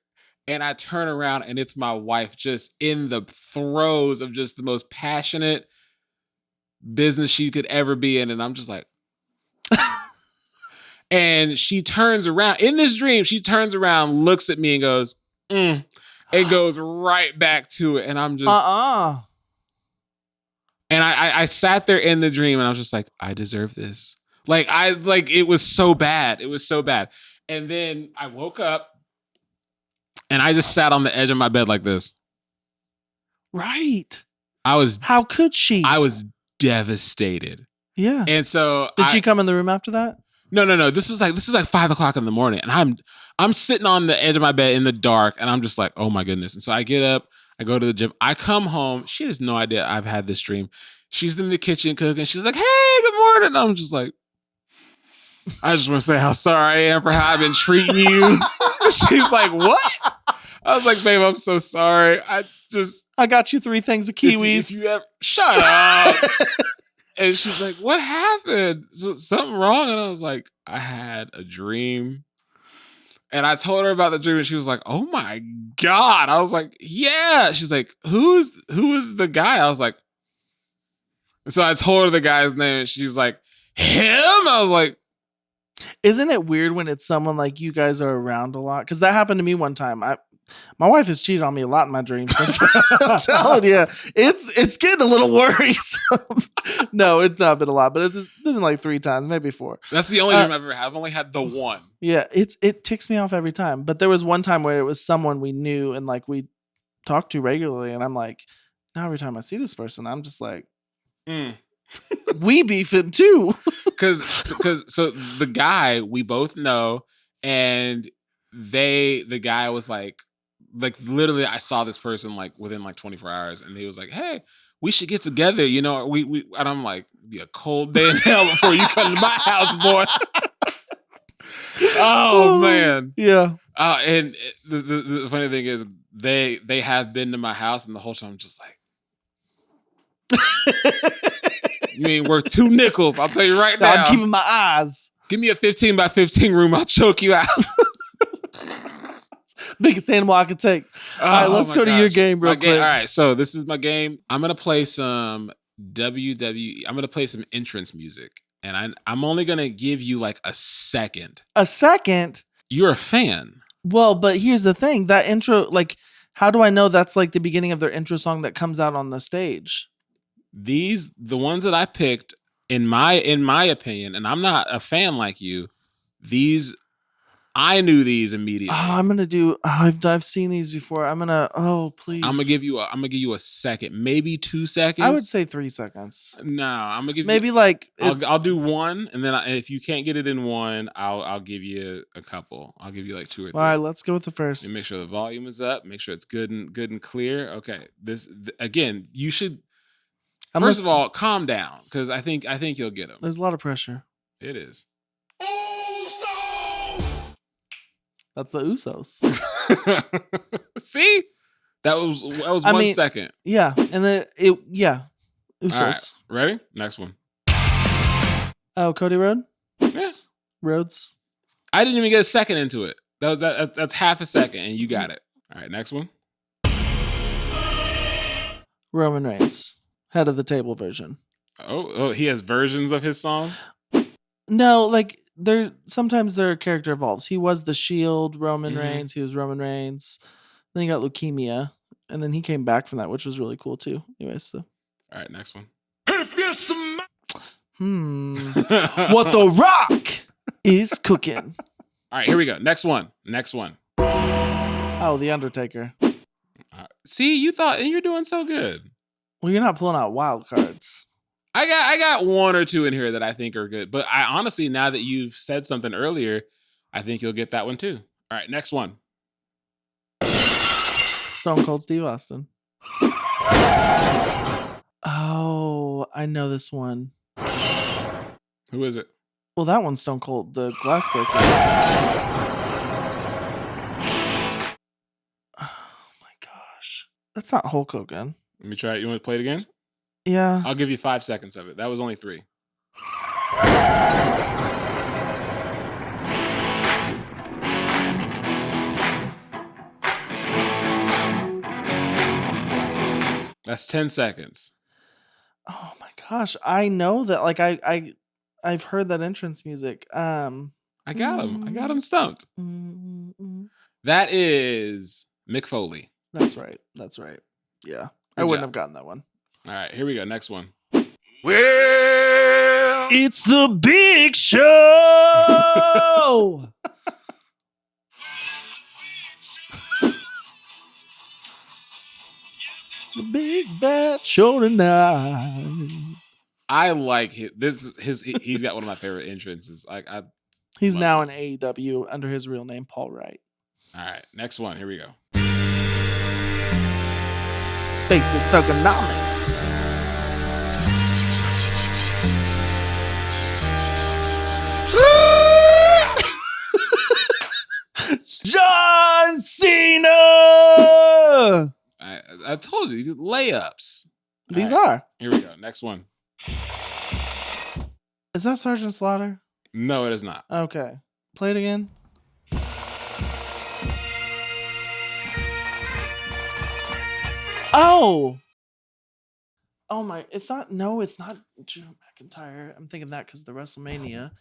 And I turn around and it's my wife just in the throes of just the most passionate business she could ever be in. And I'm just like, and she turns around in this dream. She turns around, looks at me and goes, and goes right back to it. And I'm just, and I sat there in the dream and I was just like, I deserve this. Like, it was so bad. It was so bad. And then I woke up and I just sat on the edge of my bed like this. Right. How could she? I was devastated. Yeah. And so did she come in the room after that? No. This is like 5:00 in the morning. And I'm sitting on the edge of my bed in the dark and I'm just like, oh my goodness. And so I get up, I go to the gym, I come home. She has no idea I've had this dream. She's in the kitchen cooking. She's like, hey, good morning. And I'm just like, I just want to say how sorry I am for how I've been treating you. She's like, what? I was like, babe, I'm so sorry. I got you 3 things of kiwis. If you ever, shut up. And she's like, what happened? Something wrong? And I was like, I had a dream. And I told her about the dream and she was like, oh my God. I was like, yeah. She's like, who is the guy? I was like, so I told her the guy's name and she's like, him? I was like, isn't it weird when it's someone like you guys are around a lot? Because that happened to me one time. My wife has cheated on me a lot in my dreams. I'm telling you, it's getting a little worrisome. No, it's not been a lot, but it's been like 3 times, maybe 4. That's the only dream I've ever had. I've only had the one. Yeah, it ticks me off every time. But there was one time where it was someone we knew and like we talked to regularly, and I'm like, now every time I see this person, I'm just like, we beefing too. Because the guy we both know, and the guy was like literally I saw this person like within like 24 hours and he was like, hey, we should get together, you know, we and I'm like, be a cold day in hell before you come to my house, boy. Oh man. Yeah. And the funny thing is they have been to my house and the whole time I'm just like, you ain't worth 2 nickels, I'll tell you right now. I'm keeping my eyes. Give me a 15 by 15 room, I'll choke you out. Biggest animal I could take. All right, let's go to your game real quick. All right, so this is my game. I'm going to play some WWE. I'm going to play some entrance music. And I'm only going to give you like a second. A second? You're a fan. Well, but here's the thing. That intro, like, how do I know that's like the beginning of their intro song that comes out on the stage? The ones that I picked, in my opinion, and I'm not a fan like you, I knew these immediately. Oh, I'm gonna do. I've seen these before. Please. I'm gonna give you a second, maybe 2 seconds. I would say 3 seconds. No, I'm gonna give maybe you, like I'll do 1, and then if you can't get it in 1, I'll give you a couple. I'll give you like 2 or 3. All right, let's go with the first. And make sure the volume is up. Make sure it's good and clear. Okay, again, you should. First of all, calm down because I think you'll get them. There's a lot of pressure. It is. That's the Usos. See? That was 1 second. Yeah. And then Usos. All right. Ready? Next one. Oh, Cody Rhodes? Yeah. Rhodes. I didn't even get a second into it. That's half a second and you got it. All right, next one. Roman Reigns. Head of the table version. Oh, he has versions of his song? No, like sometimes their character evolves. He was the Shield, Roman Reigns. He was Roman Reigns. Then he got leukemia, and then he came back from that, which was really cool too. Anyway, so all right, next one. What the Rock is cooking. All right, here we go. Next one. Oh, the Undertaker. See, you thought you're doing so good. Well, you're not pulling out wild cards. I got 1 or 2 in here that I think are good. But I honestly, now that you've said something earlier, I think you'll get that one too. All right, next one. Stone Cold Steve Austin. Oh, I know this one. Who is it? Well, that one's Stone Cold, the glass breaker. Oh my gosh. That's not Hulk Hogan. Let me try it. You want to play it again? Yeah. I'll give you 5 seconds of it. That was only 3. That's 10 seconds. Oh my gosh, I know that. Like I've heard that entrance music. I got him stumped. That is Mick Foley. That's right. Yeah, I wouldn't have gotten that one. All right, here we go. Next one. Well, it's the big show. The big bad show tonight. I like he's got one of my favorite entrances. He's now in AEW under his real name, Paul Wright. All right, next one. Here we go. Basic Thugonomics. John Cena. I told you, layups. These are. Here we go. Next one. Is that Sergeant Slaughter? No, it is not. Okay. Play it again. Oh my, it's not Drew McIntyre. I'm thinking that because of the WrestleMania.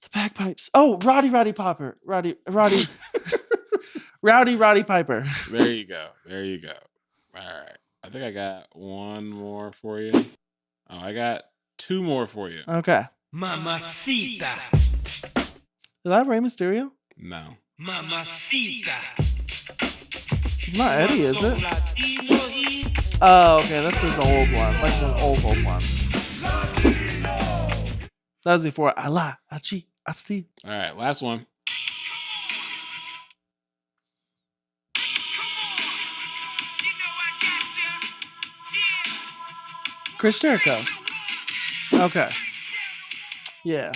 The bagpipes. Oh, Roddy Piper. Rowdy Piper. There you go. All right. I think I got one more for you. Oh, I got two more for you. Okay. Mamacita. Is that Rey Mysterio? No. Mamacita. It's not Eddie, is it? Oh, okay. That's his old one. Like an old one. That was before Allah, Achi, Asti. All right. Last one. Chris Jericho. Okay. Yeah.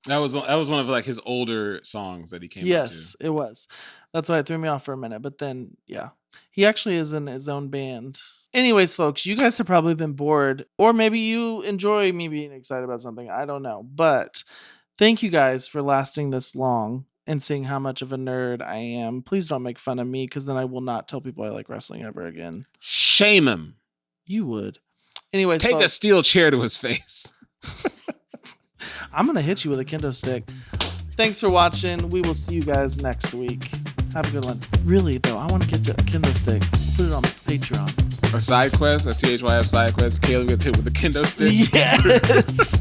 That was one of like his older songs that he came out to. Yes, it was. That's why it threw me off for a minute. But then, yeah. He actually is in his own band. Anyways, folks, you guys have probably been bored. Or maybe you enjoy me being excited about something. I don't know. But thank you guys for lasting this long and seeing how much of a nerd I am. Please don't make fun of me because then I will not tell people I like wrestling ever again. Shame him. You would. Anyways, take folks, a steel chair to his face. I'm going to hit you with a kendo stick. Thanks for watching. We will see you guys next week. Have a good one. Really, though, I want to get the kendo stick. Put it on Patreon. A side quest, a THYF side quest. Caleb gets hit with a kendo stick. Yes.